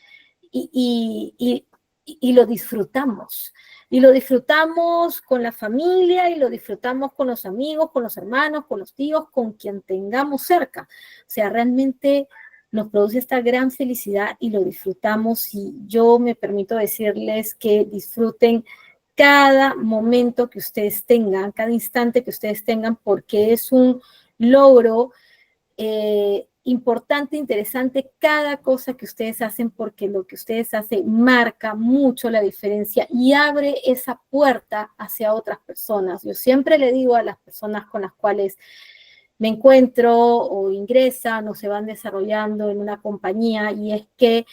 lo disfrutamos. Y lo disfrutamos con la familia, y lo disfrutamos con los amigos, con los hermanos, con los tíos, con quien tengamos cerca. O sea, realmente nos produce esta gran felicidad y lo disfrutamos. Y yo me permito decirles que disfruten cada momento que ustedes tengan, cada instante que ustedes tengan, porque es un logro importante, interesante, cada cosa que ustedes hacen, porque lo que ustedes hacen marca mucho la diferencia y abre esa puerta hacia otras personas. Yo siempre le digo a las personas con las cuales me encuentro o ingresan o se van desarrollando en una compañía, y es que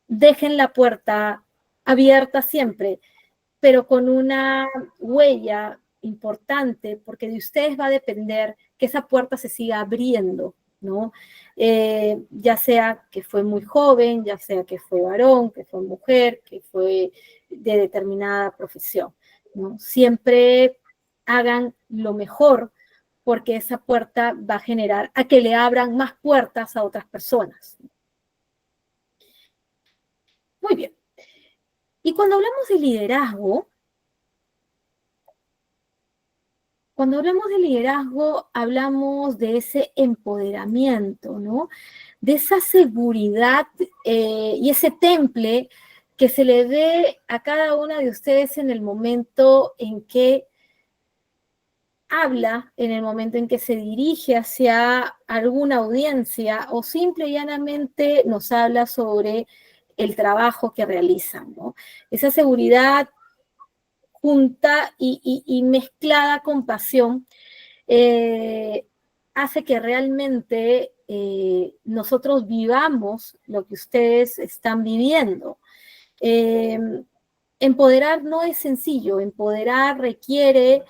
dejen la puerta abierta siempre, pero con una huella importante, porque de ustedes va a depender que esa puerta se siga abriendo, ¿no? Ya sea que fue muy joven, ya sea que fue varón, que fue mujer, que fue de determinada profesión, ¿no? Siempre hagan lo mejor, porque esa puerta va a generar a que le abran más puertas a otras personas. Muy bien. Y cuando hablamos de liderazgo, hablamos de ese empoderamiento, ¿no? De esa seguridad y ese temple que se le dé a cada una de ustedes en el momento en que habla en el momento en que se dirige hacia alguna audiencia o simple y llanamente nos habla sobre el trabajo que realizan, ¿no? Esa seguridad junta y mezclada con pasión hace que realmente nosotros vivamos lo que ustedes están viviendo. Eh, Empoderar no es sencillo, empoderar requiere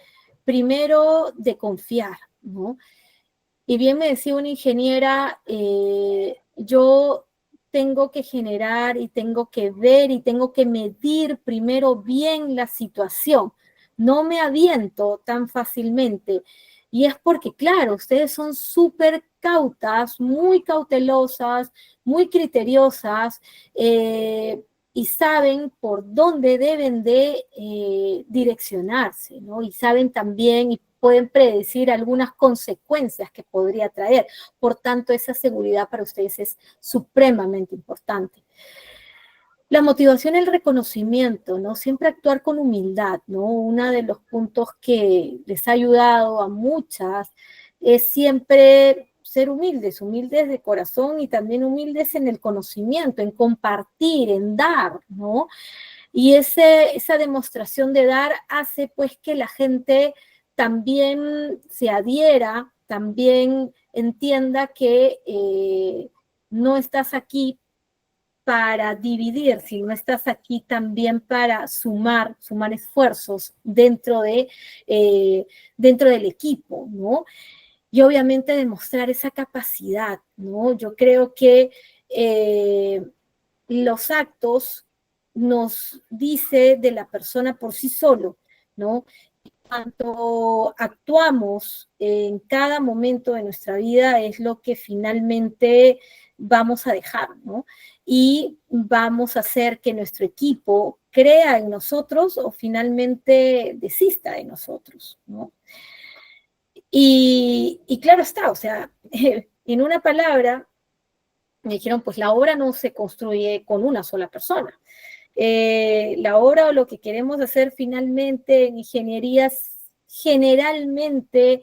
primero de confiar, ¿no? Y bien me decía una ingeniera, yo tengo que generar y tengo que ver y tengo que medir primero bien la situación. No me aviento tan fácilmente. Y es porque, claro, ustedes son súper cautas, muy cautelosas, muy criteriosas, y saben por dónde deben de direccionarse, ¿no? Y saben también y pueden predecir algunas consecuencias que podría traer. Por tanto, esa seguridad para ustedes es supremamente importante. La motivación, el reconocimiento, ¿no? Siempre actuar con humildad, ¿no? Uno de los puntos que les ha ayudado a muchas es siempre ser humildes, humildes de corazón y también humildes en el conocimiento, en compartir, en dar, ¿no? Y esa demostración de dar hace pues que la gente también se adhiera, también entienda que no estás aquí para dividir, sino estás aquí también para sumar esfuerzos dentro del equipo, ¿no? Y obviamente demostrar esa capacidad, ¿no? Yo creo que los actos nos dice de la persona por sí solo, ¿no? Cuanto actuamos en cada momento de nuestra vida es lo que finalmente vamos a dejar, ¿no? Y vamos a hacer que nuestro equipo crea en nosotros o finalmente desista de nosotros, ¿no? Y claro está, o sea, en una palabra, me dijeron, pues la obra no se construye con una sola persona. La obra o lo que queremos hacer finalmente en ingenierías, generalmente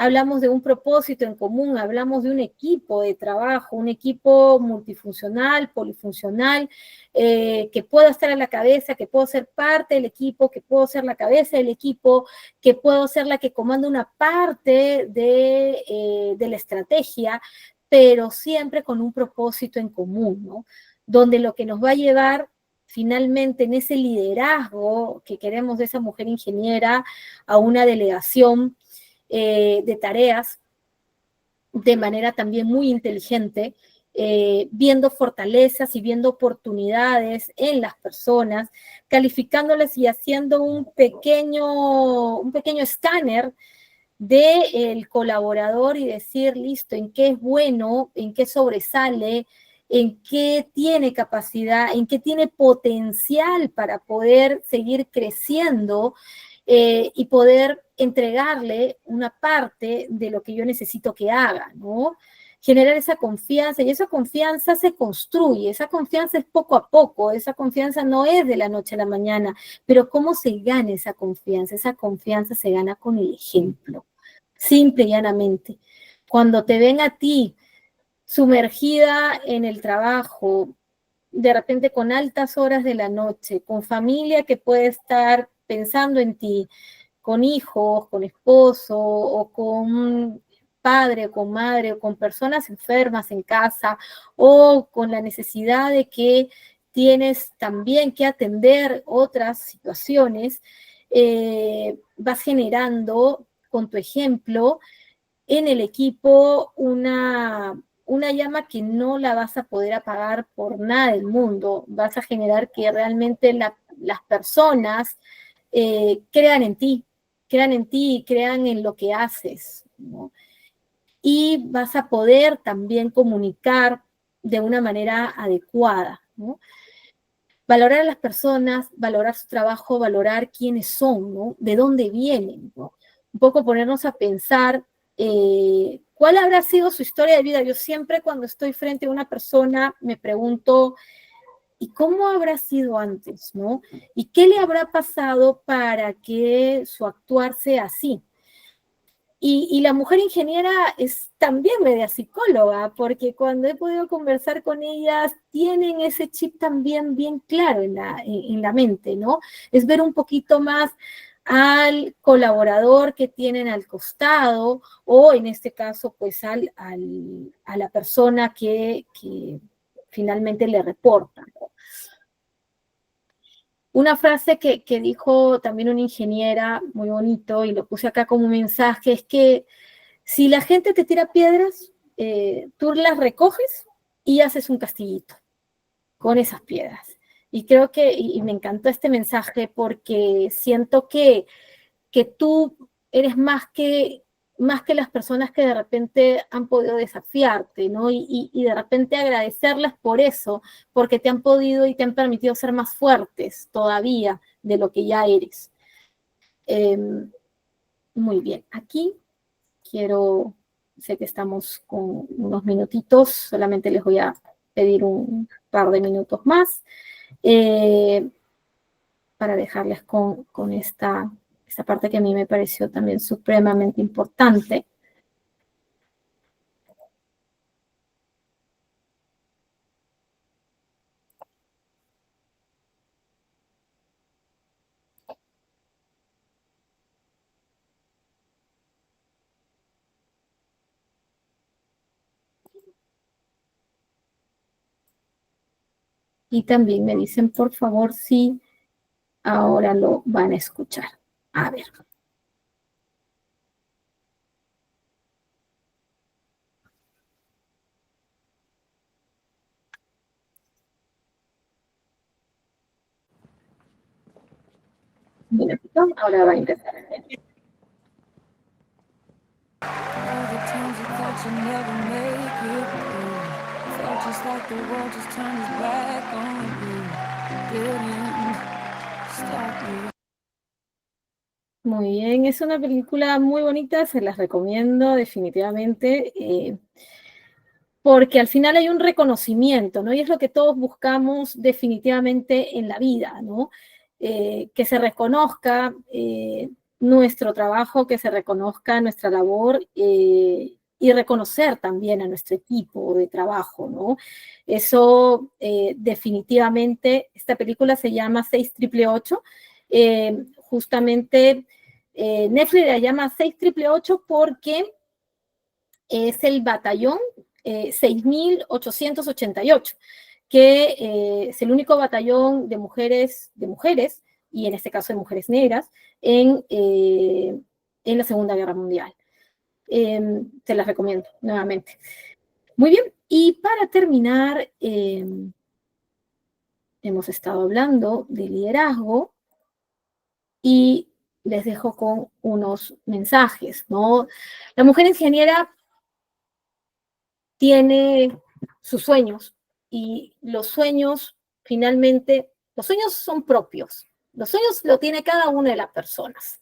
hablamos de un propósito en común, hablamos de un equipo de trabajo, un equipo multifuncional, polifuncional, que pueda estar a la cabeza, que puedo ser parte del equipo, que puedo ser la cabeza del equipo, que puedo ser la que comanda una parte de la estrategia, pero siempre con un propósito en común, ¿no? Donde lo que nos va a llevar finalmente en ese liderazgo que queremos de esa mujer ingeniera a una delegación de tareas de manera también muy inteligente, viendo fortalezas y viendo oportunidades en las personas, calificándolas y haciendo un pequeño escáner del colaborador y decir, listo, en qué es bueno, en qué sobresale, en qué tiene capacidad, en qué tiene potencial para poder seguir creciendo y poder entregarle una parte de lo que yo necesito que haga, ¿no? Generar esa confianza, y esa confianza se construye, esa confianza es poco a poco, esa confianza no es de la noche a la mañana, pero ¿cómo se gana esa confianza? Esa confianza se gana con el ejemplo, simple y llanamente. Cuando te ven a ti sumergida en el trabajo, de repente con altas horas de la noche, con familia que puede estar pensando en ti, con hijos, con esposo o con padre o con madre o con personas enfermas en casa o con la necesidad de que tienes también que atender otras situaciones, vas generando con tu ejemplo en el equipo una llama que no la vas a poder apagar por nada del mundo. Vas a generar que realmente las personas crean en ti y crean en lo que haces, ¿no? Y vas a poder también comunicar de una manera adecuada, ¿no? Valorar a las personas, valorar su trabajo, valorar quiénes son, ¿no? De dónde vienen, ¿no? Un poco ponernos a pensar cuál habrá sido su historia de vida. Yo siempre cuando estoy frente a una persona me pregunto, ¿y cómo habrá sido antes, no? ¿Y qué le habrá pasado para que su actuar sea así? Y la mujer ingeniera es también media psicóloga, porque cuando he podido conversar con ellas, tienen ese chip también bien claro en la mente, ¿no? Es ver un poquito más al colaborador que tienen al costado, o en este caso, pues a la persona que finalmente le reporta. Una frase que dijo también una ingeniera, muy bonito, y lo puse acá como mensaje, es que si la gente te tira piedras, tú las recoges y haces un castillito con esas piedras. Y creo que, y me encantó este mensaje porque siento que tú eres más que las personas que de repente han podido desafiarte, ¿no? Y de repente agradecerles por eso, porque te han podido y te han permitido ser más fuertes todavía de lo que ya eres. Muy bien, aquí sé que estamos con unos minutitos, solamente les voy a pedir un par de minutos más para dejarles con esta parte que a mí me pareció también supremamente importante. Y también me dicen, por favor, si ahora lo van a escuchar. A ver. Ahora va a empezar. Muy bien, es una película muy bonita, se las recomiendo definitivamente, porque al final hay un reconocimiento, ¿no? Y es lo que todos buscamos definitivamente en la vida, ¿no? Que se reconozca nuestro trabajo, que se reconozca nuestra labor y reconocer también a nuestro equipo de trabajo, ¿no? Eso definitivamente, esta película se llama 6888, justamente Netflix la llama 6888 porque es el batallón 6888, que es el único batallón de mujeres, y en este caso de mujeres negras, en la Segunda Guerra Mundial. Te las recomiendo nuevamente. Muy bien, y para terminar, hemos estado hablando de liderazgo y les dejo con unos mensajes, ¿no? La mujer ingeniera tiene sus sueños y los sueños finalmente, los sueños son propios, los sueños lo tiene cada una de las personas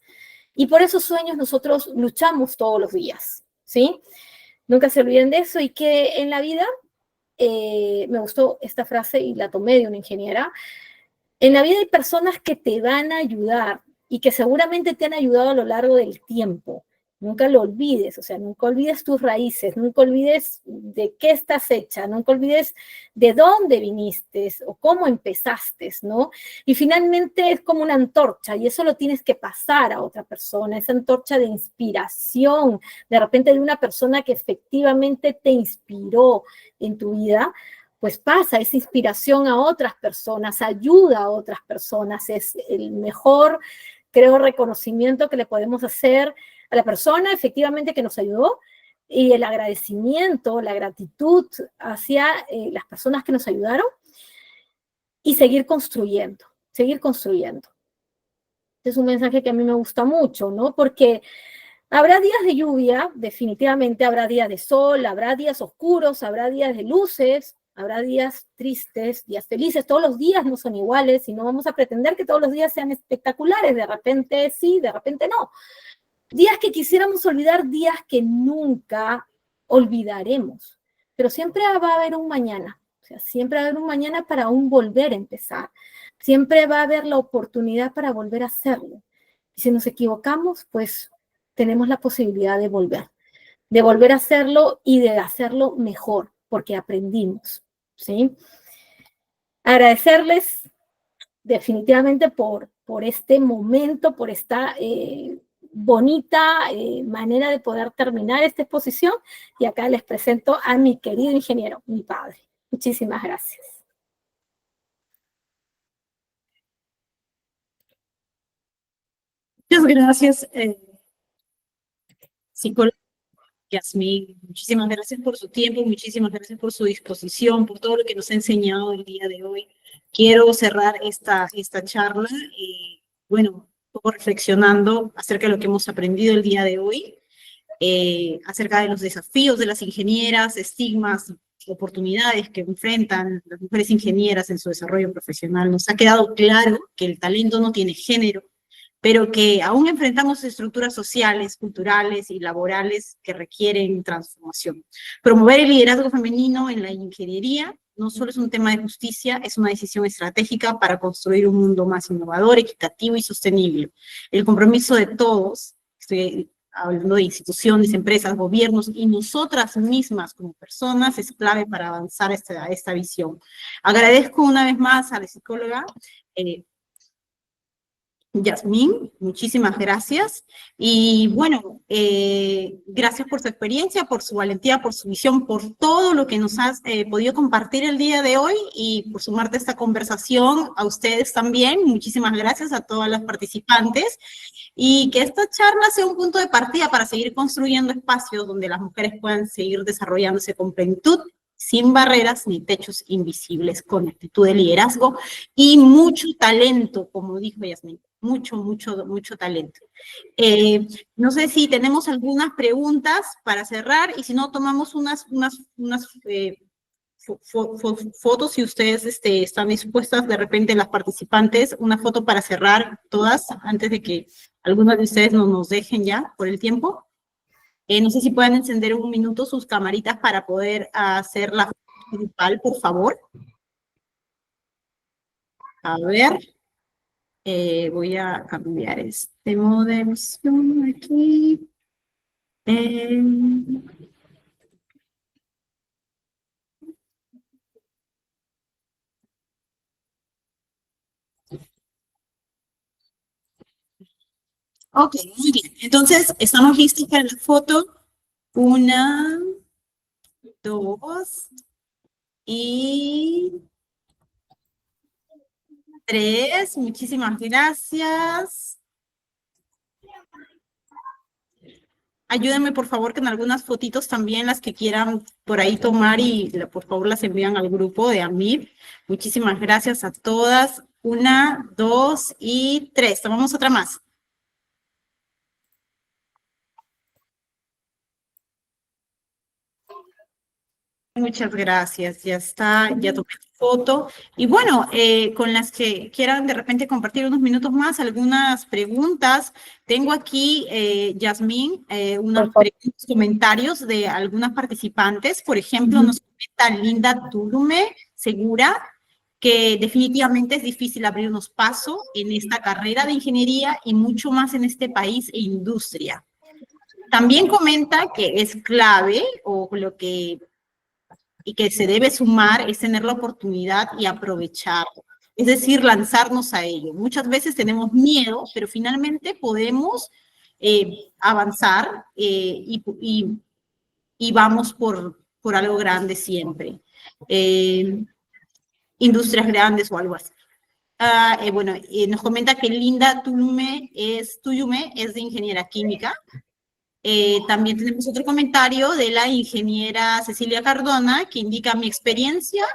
y por esos sueños nosotros luchamos todos los días, ¿sí? Nunca se olviden de eso y que en la vida, me gustó esta frase y la tomé de una ingeniera, en la vida hay personas que te van a ayudar y que seguramente te han ayudado a lo largo del tiempo. Nunca lo olvides, o sea, nunca olvides tus raíces, nunca olvides de qué estás hecha, nunca olvides de dónde viniste o cómo empezaste, ¿no? Y finalmente es como una antorcha y eso lo tienes que pasar a otra persona, esa antorcha de inspiración, de repente de una persona que efectivamente te inspiró en tu vida, pues pasa esa inspiración a otras personas, ayuda a otras personas, es el mejor, creo, reconocimiento que le podemos hacer a la persona efectivamente que nos ayudó y el agradecimiento, la gratitud hacia las personas que nos ayudaron y seguir construyendo, seguir construyendo. Este es un mensaje que a mí me gusta mucho, ¿no? Porque habrá días de lluvia, definitivamente habrá días de sol, habrá días oscuros, habrá días de luces, habrá días tristes, días felices, todos los días no son iguales y no vamos a pretender que todos los días sean espectaculares, de repente sí, de repente no. Días que quisiéramos olvidar, días que nunca olvidaremos, pero siempre va a haber un mañana, o sea, siempre va a haber un mañana para un volver a empezar, siempre va a haber la oportunidad para volver a hacerlo. Y si nos equivocamos, pues tenemos la posibilidad de volver a hacerlo y de hacerlo mejor, porque aprendimos, ¿sí? Agradecerles definitivamente por este momento, por esta bonita manera de poder terminar esta exposición, y acá les presento a mi querido ingeniero, mi padre. Muchísimas gracias. Muchas gracias, psicóloga Yasmín. Muchísimas gracias por su tiempo, muchísimas gracias por su disposición, por todo lo que nos ha enseñado el día de hoy. Quiero cerrar esta charla, bueno, un poco reflexionando acerca de lo que hemos aprendido el día de hoy, acerca de los desafíos de las ingenieras, estigmas, oportunidades que enfrentan las mujeres ingenieras en su desarrollo profesional. Nos ha quedado claro que el talento no tiene género, pero que aún enfrentamos estructuras sociales, culturales y laborales que requieren transformación. Promover el liderazgo femenino en la ingeniería no solo es un tema de justicia, es una decisión estratégica para construir un mundo más innovador, equitativo y sostenible. El compromiso de todos, estoy hablando de instituciones, empresas, gobiernos y nosotras mismas como personas, es clave para avanzar esta visión. Agradezco una vez más a la psicóloga Yasmín, muchísimas gracias. Y bueno, gracias por su experiencia, por su valentía, por su visión, por todo lo que nos has podido compartir el día de hoy y por sumarte a esta conversación. A ustedes también, muchísimas gracias a todas las participantes. Y que esta charla sea un punto de partida para seguir construyendo espacios donde las mujeres puedan seguir desarrollándose con plenitud, sin barreras ni techos invisibles, con actitud de liderazgo y mucho talento, como dijo Yasmín, mucho talento. No sé si tenemos algunas preguntas para cerrar, y si no, tomamos unas fotos, si ustedes están dispuestas, de repente las participantes, una foto para cerrar todas, antes de que algunas de ustedes no nos dejen ya por el tiempo. No sé si pueden encender un minuto sus camaritas para poder hacer la foto principal, por favor. A ver, voy a cambiar este modo de emisión aquí. Ok, muy bien. Entonces, estamos listos para la foto. 1, 2 y 3. Muchísimas gracias. Ayúdenme, por favor, con algunas fotitos también, las que quieran por ahí tomar, y por favor las envían al grupo de AMIP. Muchísimas gracias a todas. 1, 2 y 3. Tomamos otra más. Muchas gracias, ya está, ya tomé tu foto. Y bueno, con las que quieran de repente compartir unos minutos más, algunas preguntas. Tengo aquí, Yasmín, unos comentarios de algunas participantes. Por ejemplo, nos comenta Linda Tulume Segura, que definitivamente es difícil abrirnos paso en esta carrera de ingeniería y mucho más en este país e industria. También comenta que es clave, o lo que y que se debe sumar, es tener la oportunidad y aprovecharlo. Es decir, lanzarnos a ello. Muchas veces tenemos miedo, pero finalmente podemos avanzar y vamos por algo grande siempre. Industrias grandes o algo así. Bueno, nos comenta que Linda Tuyume es de ingeniera química. También tenemos otro comentario de la ingeniera Cecilia Cardona, que indica: mi experiencia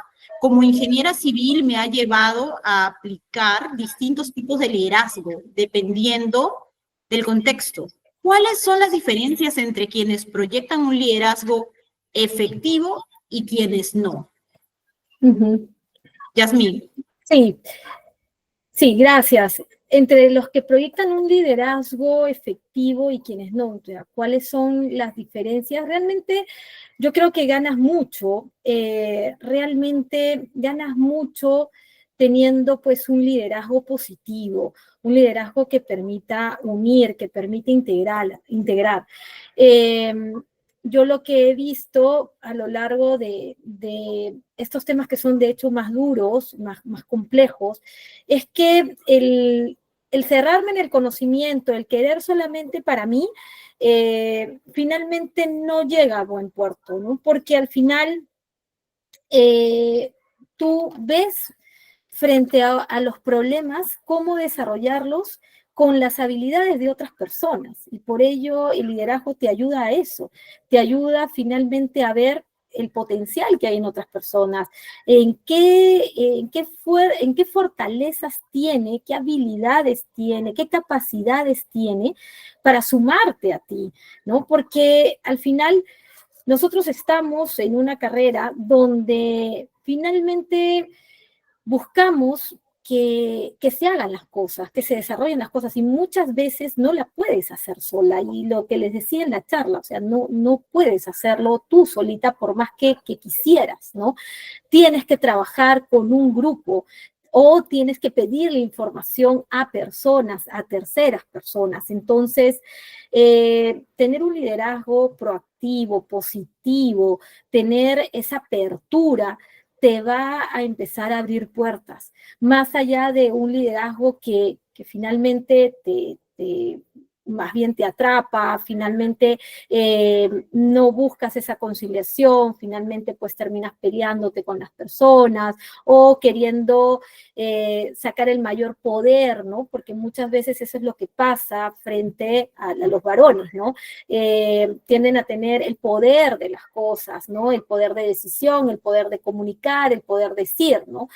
como ingeniera civil me ha llevado a aplicar distintos tipos de liderazgo, dependiendo del contexto. ¿Cuáles son las diferencias entre quienes proyectan un liderazgo efectivo y quienes no? Yasmín. Sí, gracias. Entre los que proyectan un liderazgo efectivo y quienes no, o sea, ¿cuáles son las diferencias? Realmente yo creo que ganas mucho, realmente ganas mucho teniendo pues un liderazgo positivo, un liderazgo que permita unir, que permita integrar. Yo lo que he visto a lo largo de estos temas que son de hecho más duros, más complejos, es que el cerrarme en el conocimiento, el querer solamente para mí, finalmente no llega a buen puerto, ¿no? Porque al final tú ves frente a los problemas cómo desarrollarlos con las habilidades de otras personas. Y por ello el liderazgo te ayuda a eso, te ayuda finalmente a ver el potencial que hay en otras personas, en qué fortalezas tiene, qué habilidades tiene, qué capacidades tiene para sumarte a ti, ¿no? Porque al final nosotros estamos en una carrera donde finalmente buscamos que se hagan las cosas, que se desarrollen las cosas, y muchas veces no la puedes hacer sola, y lo que les decía en la charla, o sea, no puedes hacerlo tú solita por más que quisieras, ¿no? Tienes que trabajar con un grupo, o tienes que pedirle información a personas, a terceras personas. Entonces, tener un liderazgo proactivo, positivo, tener esa apertura, te va a empezar a abrir puertas, más allá de un liderazgo que finalmente más bien te atrapa, finalmente no buscas esa conciliación, finalmente pues terminas peleándote con las personas o queriendo sacar el mayor poder, ¿no? Porque muchas veces eso es lo que pasa frente a los varones, ¿no? Tienden a tener el poder de las cosas, ¿no? El poder de decisión, el poder de comunicar, el poder decir, ¿no?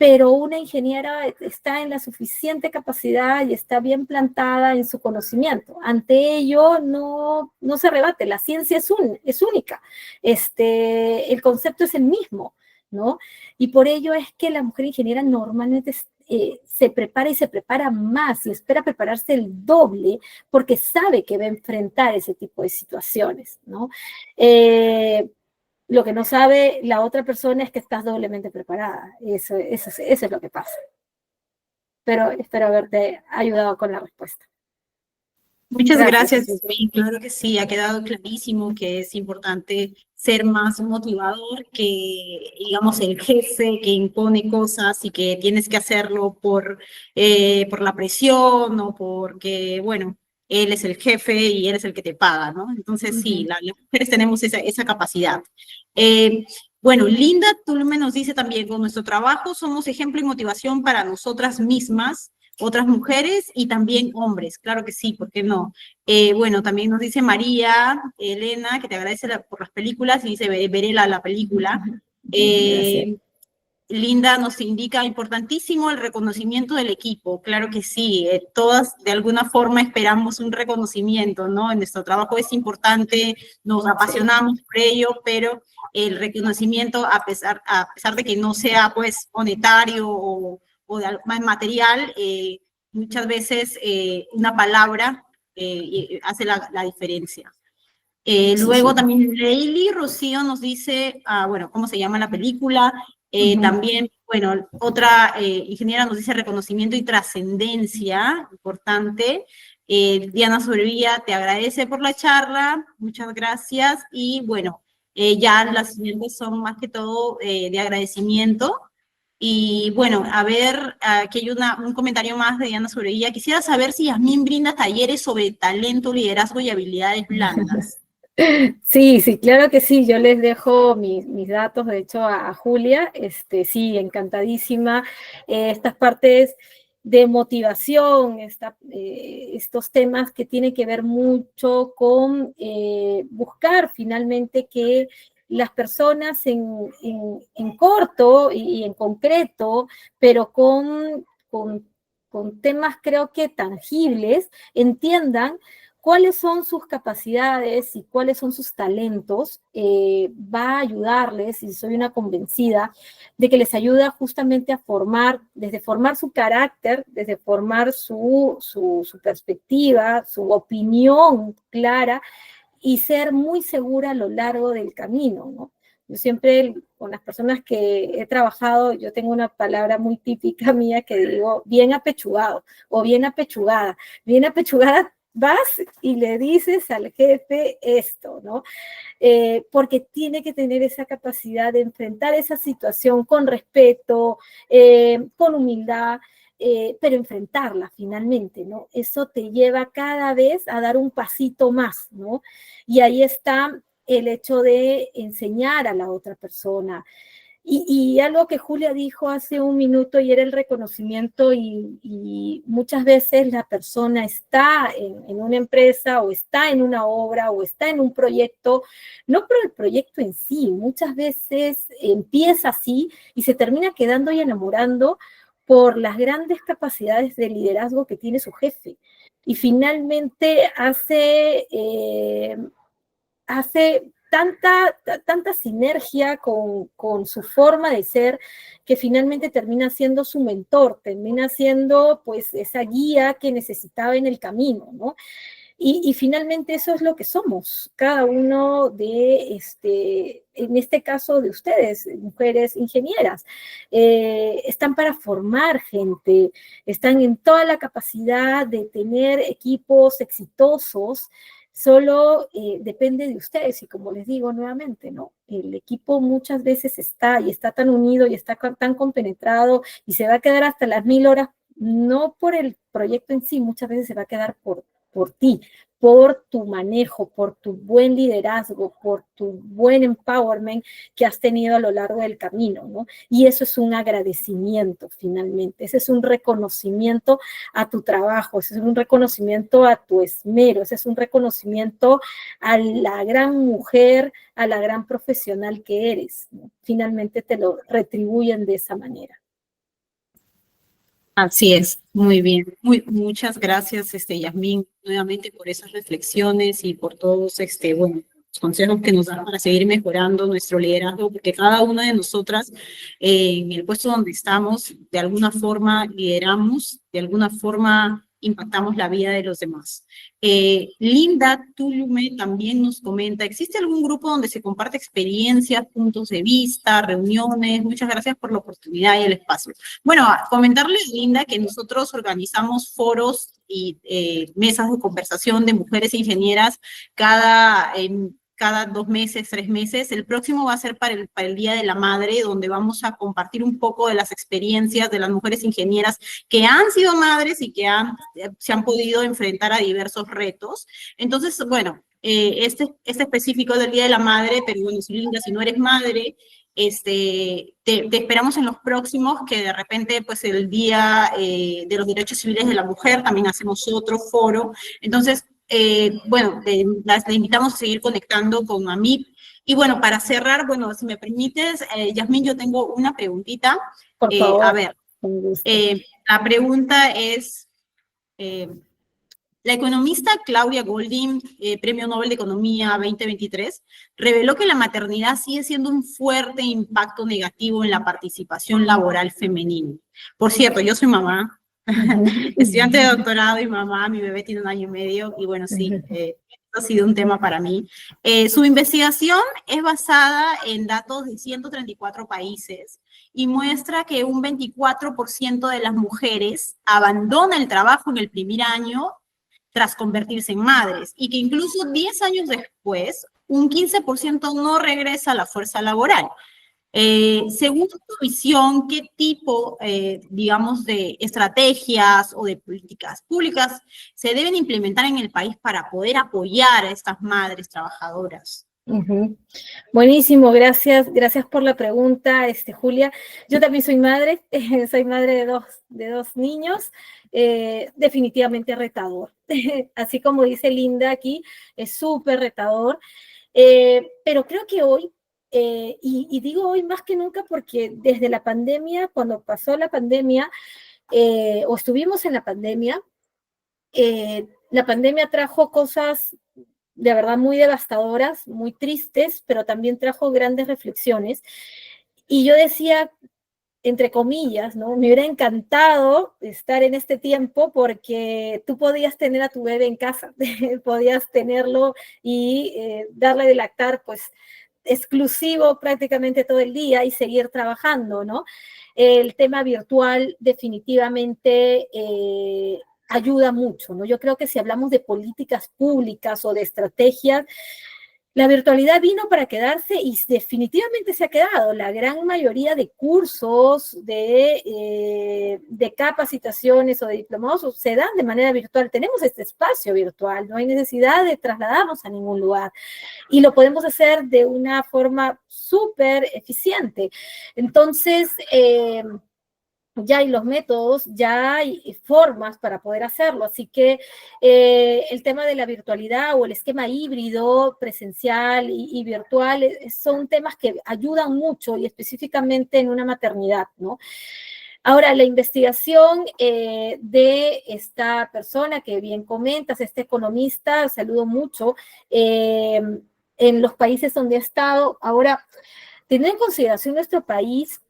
Pero una ingeniera está en la suficiente capacidad y está bien plantada en su conocimiento. Ante ello no se rebate, la ciencia es única, el concepto es el mismo, ¿no? Y por ello es que la mujer ingeniera normalmente se prepara y se prepara más y espera prepararse el doble porque sabe que va a enfrentar ese tipo de situaciones, ¿no? Lo que no sabe la otra persona es que estás doblemente preparada. Eso es lo que pasa. Pero espero haberte ayudado con la respuesta. Muchas gracias, Yasmín. Claro que sí, ha quedado clarísimo que es importante ser más motivador que, digamos, el jefe que impone cosas y que tienes que hacerlo por la presión o porque, bueno, él es el jefe y él es el que te paga, ¿no? Entonces, sí, las mujeres tenemos esa capacidad. Bueno, Linda Tulme nos dice también, con nuestro trabajo somos ejemplo y motivación para nosotras mismas, otras mujeres y también hombres, claro que sí, ¿por qué no? Bueno, también nos dice María Elena, que te agradece por las películas, y dice, veré la película. Linda nos indica, importantísimo el reconocimiento del equipo, claro que sí, todas de alguna forma esperamos un reconocimiento, ¿no? En nuestro trabajo es importante, nos apasionamos por ello, pero el reconocimiento, a pesar de que no sea pues monetario o más material, muchas veces una palabra hace la diferencia. Luego también Leili Rocío nos dice, bueno, cómo se llama la película. También, bueno, otra ingeniera nos dice reconocimiento y trascendencia, importante. Diana Sobrevilla te agradece por la charla, muchas gracias. Y bueno, ya las siguientes son más que todo de agradecimiento. Y bueno, a ver, aquí hay un comentario más de Diana Sobrevilla. Quisiera saber si Yasmín brinda talleres sobre talento, liderazgo y habilidades blandas. Sí, claro que sí, yo les dejo mis datos, de hecho, a Julia, sí, encantadísima. Estas partes de motivación, estos temas que tienen que ver mucho con buscar finalmente que las personas en corto y en concreto, pero con temas creo que tangibles, entiendan cuáles son sus capacidades y cuáles son sus talentos, va a ayudarles, y soy una convencida, de que les ayuda justamente a formar, desde formar su carácter, desde formar su perspectiva, su opinión clara, y ser muy segura a lo largo del camino, ¿no? Yo siempre con las personas que he trabajado, yo tengo una palabra muy típica mía que digo, bien apechugado o bien apechugada. Bien apechugada, vas y le dices al jefe esto, ¿no? Porque tiene que tener esa capacidad de enfrentar esa situación con respeto, con humildad, pero enfrentarla finalmente, ¿no? Eso te lleva cada vez a dar un pasito más, ¿no? Y ahí está el hecho de enseñar a la otra persona. Y algo que Julia dijo hace un minuto y era el reconocimiento y muchas veces la persona está en una empresa o está en una obra o está en un proyecto, no por el proyecto en sí, muchas veces empieza así y se termina quedando y enamorando por las grandes capacidades de liderazgo que tiene su jefe. Y finalmente hace tanta sinergia con su forma de ser que finalmente termina siendo su mentor, termina siendo pues esa guía que necesitaba en el camino, ¿no? Y finalmente eso es lo que somos, cada uno en este caso de ustedes, mujeres ingenieras, están para formar gente, están en toda la capacidad de tener equipos exitosos, solo depende de ustedes y como les digo nuevamente, ¿no? El equipo muchas veces está y está tan unido y está tan compenetrado y se va a quedar hasta las 1000 horas, no por el proyecto en sí, muchas veces se va a quedar por ti, por tu manejo, por tu buen liderazgo, por tu buen empowerment que has tenido a lo largo del camino, ¿no? Y eso es un agradecimiento finalmente, ese es un reconocimiento a tu trabajo, ese es un reconocimiento a tu esmero, ese es un reconocimiento a la gran mujer, a la gran profesional que eres, ¿no? Finalmente te lo retribuyen de esa manera. Así es, muy bien. Muchas gracias, Yasmín, nuevamente por esas reflexiones y por todos, bueno, los consejos que nos dan para seguir mejorando nuestro liderazgo, porque cada una de nosotras en el puesto donde estamos, de alguna forma lideramos, de alguna forma impactamos la vida de los demás. Linda Tulume también nos comenta, ¿existe algún grupo donde se comparte experiencias, puntos de vista, reuniones? Muchas gracias por la oportunidad y el espacio. Bueno, comentarle a Linda que nosotros organizamos foros y mesas de conversación de mujeres ingenieras cada 2 meses, 3 meses. El próximo va a ser para el Día de la Madre, donde vamos a compartir un poco de las experiencias de las mujeres ingenieras que han sido madres y que se han podido enfrentar a diversos retos. Entonces, bueno, este específico del Día de la Madre, pero bueno, Linda, si no eres madre, te esperamos en los próximos, que de repente, pues el Día de los Derechos Civiles de la Mujer, también hacemos otro foro. Entonces, bueno, las invitamos a seguir conectando con AMIP. Y bueno, para cerrar, bueno, si me permites, Yasmín, yo tengo una preguntita. Por favor, a ver, con gusto. la pregunta es, la economista Claudia Goldin, Premio Nobel de Economía 2023, reveló que la maternidad sigue siendo un fuerte impacto negativo en la participación laboral femenina. Por cierto, yo soy mamá, estudiante de doctorado y mamá, mi bebé tiene 1 año y medio, y bueno, sí, ha sido un tema para mí. Su investigación es basada en datos de 134 países y muestra que un 24% de las mujeres abandona el trabajo en el primer año tras convertirse en madres, y que incluso 10 años después, un 15% no regresa a la fuerza laboral. Según tu visión, ¿qué tipo, digamos, de estrategias o de políticas públicas se deben implementar en el país para poder apoyar a estas madres trabajadoras? Buenísimo, gracias por la pregunta, Julia. Yo también soy madre, soy madre de dos niños, definitivamente retador. Así como dice Linda aquí, es súper retador, pero creo que hoy, y digo hoy más que nunca porque desde la pandemia, cuando pasó la pandemia, o estuvimos en la pandemia trajo cosas de verdad muy devastadoras, muy tristes, pero también trajo grandes reflexiones. Y yo decía, entre comillas, ¿no? Me hubiera encantado estar en este tiempo porque tú podías tener a tu bebé en casa, podías tenerlo y darle de lactar, pues, exclusivo prácticamente todo el día y seguir trabajando, ¿no? El tema virtual definitivamente ayuda mucho, ¿no? Yo creo que si hablamos de políticas públicas o de estrategias, la virtualidad vino para quedarse y definitivamente se ha quedado. La gran mayoría de cursos, de capacitaciones o de diplomados se dan de manera virtual. Tenemos este espacio virtual, no hay necesidad de trasladarnos a ningún lugar y lo podemos hacer de una forma súper eficiente. Entonces, ya hay los métodos, ya hay formas para poder hacerlo, así que el tema de la virtualidad o el esquema híbrido, presencial y virtual, son temas que ayudan mucho y específicamente en una maternidad, ¿no? Ahora, la investigación de esta persona que bien comentas, este economista, saludo mucho, en los países donde ha estado, ahora, teniendo en consideración nuestro país,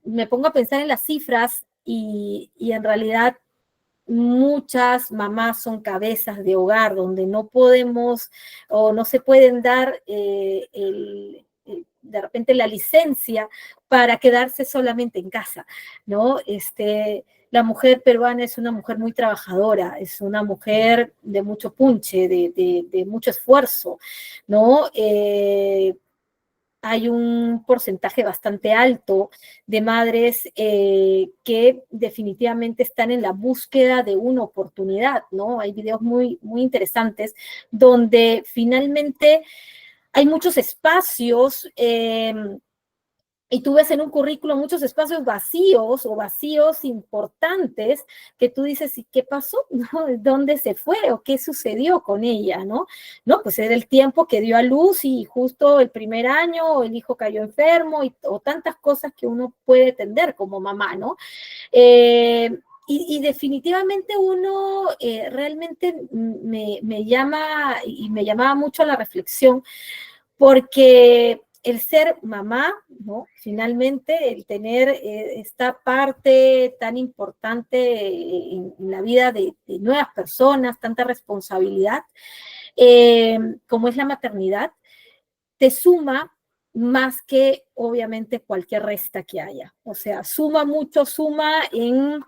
me pongo a pensar en las cifras y en realidad muchas mamás son cabezas de hogar donde no podemos o no se pueden dar de repente la licencia para quedarse solamente en casa, ¿no? La mujer peruana es una mujer muy trabajadora, es una mujer de mucho punche, de mucho esfuerzo, ¿no? Hay un porcentaje bastante alto de madres que definitivamente están en la búsqueda de una oportunidad, ¿no? Hay videos muy, muy interesantes donde finalmente hay muchos espacios y tú ves en un currículo muchos espacios vacíos o vacíos importantes que tú dices, ¿y qué pasó? ¿No? ¿Dónde se fue? ¿O qué sucedió con ella? ¿No? No, pues era el tiempo que dio a luz y justo el primer año el hijo cayó enfermo o tantas cosas que uno puede entender como mamá, ¿no? Y definitivamente uno realmente me llama y me llamaba mucho a la reflexión porque el ser mamá, ¿no? Finalmente, el tener esta parte tan importante en la vida de nuevas personas, tanta responsabilidad, como es la maternidad, te suma más que obviamente cualquier resta que haya. O sea, suma mucho, suma en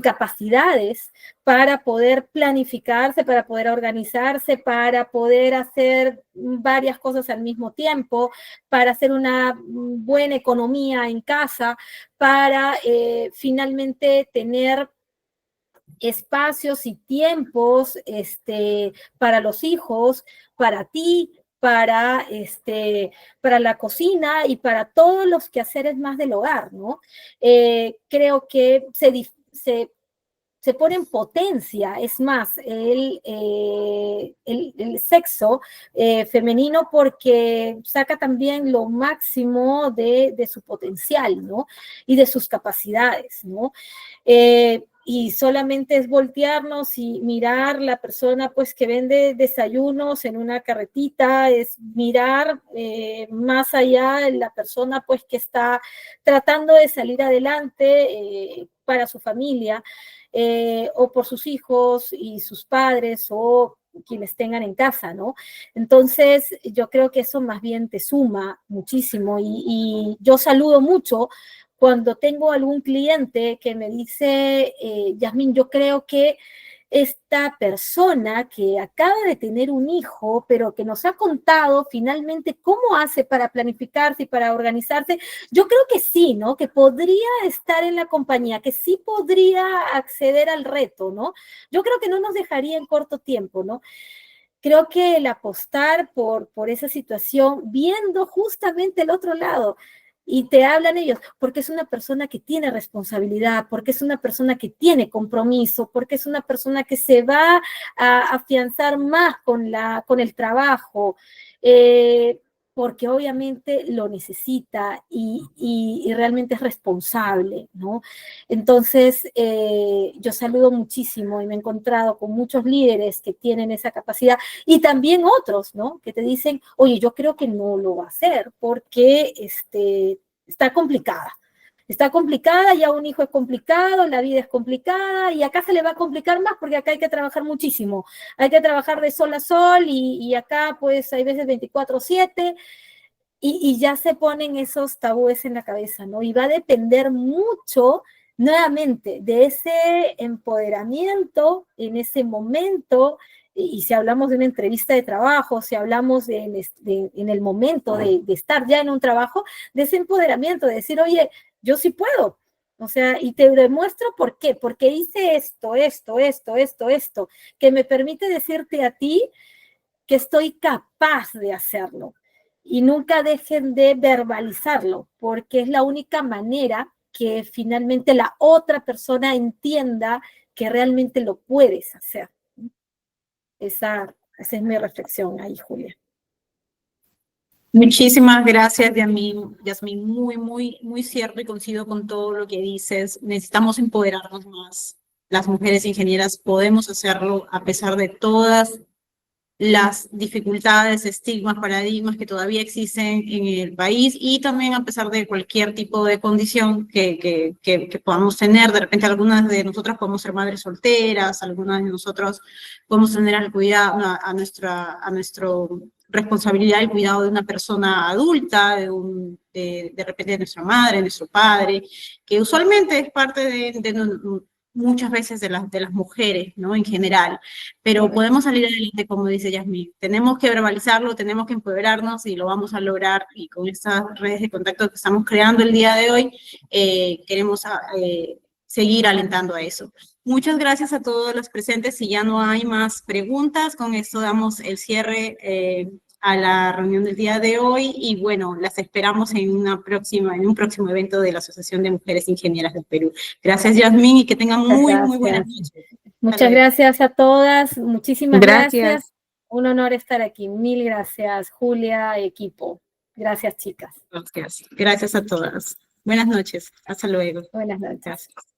capacidades para poder planificarse, para poder organizarse, para poder hacer varias cosas al mismo tiempo, para hacer una buena economía en casa, para finalmente tener espacios y tiempos para los hijos, para ti, para la cocina y para todos los quehaceres más del hogar, ¿no? Creo que se pone en potencia, es más, el sexo femenino porque saca también lo máximo de su potencial, ¿no? Y de sus capacidades, ¿no? Y solamente es voltearnos y mirar la persona pues que vende desayunos en una carretita, es mirar más allá la persona pues que está tratando de salir adelante para su familia o por sus hijos y sus padres o quienes tengan en casa, ¿no? Entonces, yo creo que eso más bien te suma muchísimo y yo saludo mucho cuando tengo algún cliente que me dice, Yasmín, yo creo que esta persona que acaba de tener un hijo, pero que nos ha contado finalmente cómo hace para planificarse y para organizarse, yo creo que sí, ¿no? Que podría estar en la compañía, que sí podría acceder al reto, ¿no? Yo creo que no nos dejaría en corto tiempo, ¿no? Creo que el apostar por esa situación, viendo justamente el otro lado, y te hablan ellos, porque es una persona que tiene responsabilidad, porque es una persona que tiene compromiso, porque es una persona que se va a afianzar más con el trabajo, porque obviamente lo necesita y realmente es responsable, ¿no? Entonces, yo saludo muchísimo y me he encontrado con muchos líderes que tienen esa capacidad y también otros, ¿no? Que te dicen, oye, yo creo que no lo va a hacer porque está complicada. está complicada, ya un hijo es complicado, la vida es complicada, y acá se le va a complicar más porque acá hay que trabajar muchísimo, hay que trabajar de sol a sol, y acá pues hay veces 24/7, y ya se ponen esos tabúes en la cabeza, ¿no? Y va a depender mucho, nuevamente, de ese empoderamiento en ese momento, y si hablamos de una entrevista de trabajo, si hablamos en el momento de estar ya en un trabajo, de ese empoderamiento, de decir, oye, yo sí puedo, o sea, y te demuestro por qué, porque hice esto, que me permite decirte a ti que estoy capaz de hacerlo. Y nunca dejen de verbalizarlo, porque es la única manera que finalmente la otra persona entienda que realmente lo puedes hacer. Esa es mi reflexión ahí, Julia. Muchísimas gracias, Yasmín. Muy cierto y coincido con todo lo que dices. Necesitamos empoderarnos más. Las mujeres ingenieras podemos hacerlo a pesar de todas las dificultades, estigmas, paradigmas que todavía existen en el país, y también a pesar de cualquier tipo de condición que podamos tener. De repente algunas de nosotras podemos ser madres solteras, algunas de nosotros podemos tener al cuidado, a nuestra responsabilidad el cuidado de una persona adulta, de repente de nuestra madre, de nuestro padre, que usualmente es parte de muchas veces de las mujeres, ¿no? En general, pero podemos salir adelante, como dice Yasmín. Tenemos que verbalizarlo, tenemos que empoderarnos, y lo vamos a lograr, y con estas redes de contacto que estamos creando el día de hoy, queremos seguir alentando a eso. Muchas gracias a todos los presentes. Si ya no hay más preguntas, con esto damos el cierre a la reunión del día de hoy, y bueno, las esperamos en un próximo evento de la Asociación de Mujeres Ingenieras del Perú. Gracias, Yasmín, y que tengan muy buenas noches. Muchas gracias a todas, muchísimas gracias. Un honor estar aquí. Mil gracias, Julia, equipo. Gracias, chicas. Gracias a todas. Buenas noches. Hasta luego. Buenas noches. Gracias.